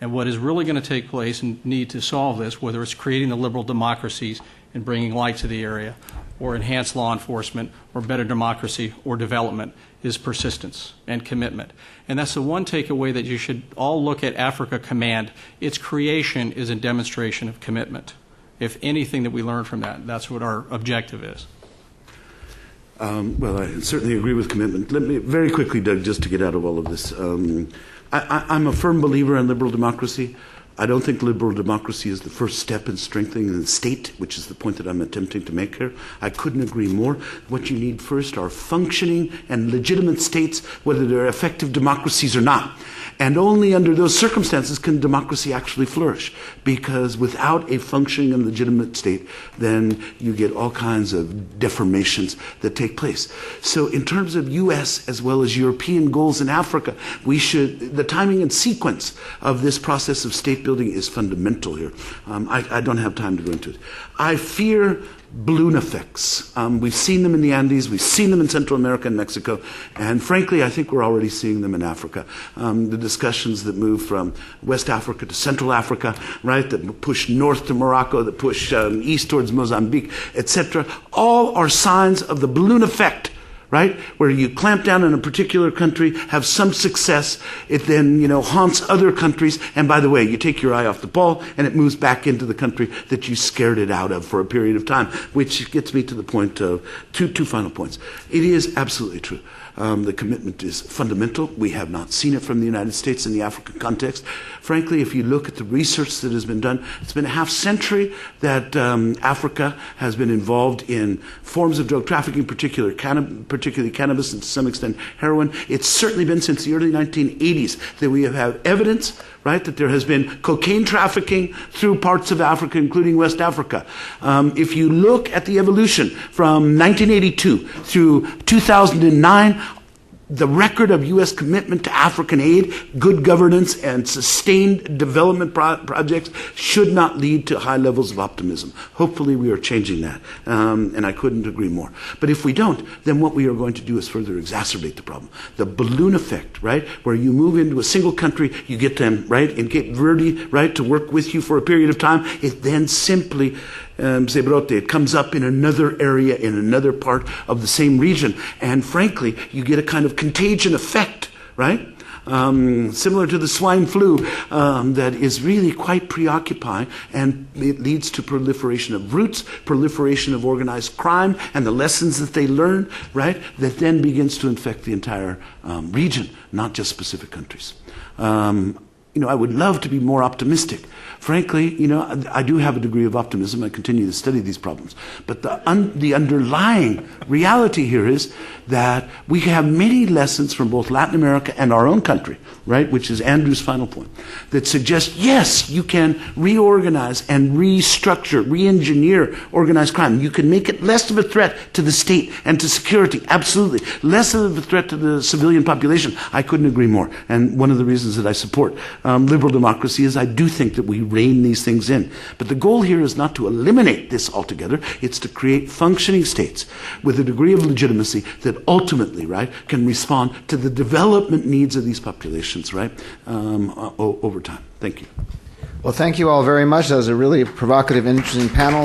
And what is really going to take place and need to solve this, whether it's creating the liberal democracies and bringing light to the area, or enhanced law enforcement, or better democracy or development, is persistence and commitment. And that's the one takeaway that you should all look at Africa Command. Its creation is a demonstration of commitment. If anything that we learn from that, that's what our objective is. Well, I certainly agree with commitment. Let me, very quickly, Doug, just to get out of all of this. I'm a firm believer in liberal democracy. I don't think liberal democracy is the first step in strengthening the state, which is the point that I'm attempting to make here. I couldn't agree more. What you need first are functioning and legitimate states, whether they're effective democracies or not. And only under those circumstances can democracy actually flourish. Because without a functioning and legitimate state, then you get all kinds of deformations that take place. So in terms of U.S. as well as European goals in Africa, the timing and sequence of this process of state building is fundamental here. I don't have time to go into it. I fear balloon effects. We've seen them in the Andes, we've seen them in Central America and Mexico, and frankly, I think we're already seeing them in Africa. The discussions that move from West Africa to Central Africa, right, that push north to Morocco, that push east towards Mozambique, etc., all are signs of the balloon effect, right? Where you clamp down on a particular country, have some success, it then, haunts other countries, and by the way, you take your eye off the ball, and it moves back into the country that you scared it out of for a period of time, which gets me to the point of two final points. It is absolutely true. The commitment is fundamental. We have not seen it from the United States in the African context. Frankly, if you look at the research that has been done, it's been a half century that Africa has been involved in forms of drug trafficking, particularly cannabis and to some extent heroin. It's certainly been since the early 1980s that we have had evidence, right, that there has been cocaine trafficking through parts of Africa, including West Africa. If you look at the evolution from 1982 through 2009, the record of U.S. commitment to African aid, good governance, and sustained development projects should not lead to high levels of optimism. Hopefully we are changing that, and I couldn't agree more. But if we don't, then what we are going to do is further exacerbate the problem. The balloon effect, right, where you move into a single country, you get them, right, in Cape Verde, right, to work with you for a period of time, it then simply it comes up in another area, in another part of the same region. And frankly, you get a kind of contagion effect, right? Similar to the swine flu, that is really quite preoccupying, and it leads to proliferation of roots, proliferation of organized crime, and the lessons that they learn, right, that then begins to infect the entire region, not just specific countries. I would love to be more optimistic. Frankly, I do have a degree of optimism. I continue to study these problems. But the underlying reality here is that we have many lessons from both Latin America and our own country, right, which is Andrew's final point, that suggest, yes, you can reorganize and restructure, re-engineer organized crime. You can make it less of a threat to the state and to security, absolutely. Less of a threat to the civilian population. I couldn't agree more. And one of the reasons that I support liberal democracy is I do think that we rein these things in. But the goal here is not to eliminate this altogether. It's to create functioning states with a degree of legitimacy that ultimately, right, can respond to the development needs of these populations, right, over time. Thank you. Well, thank you all very much. That was a really provocative, interesting panel.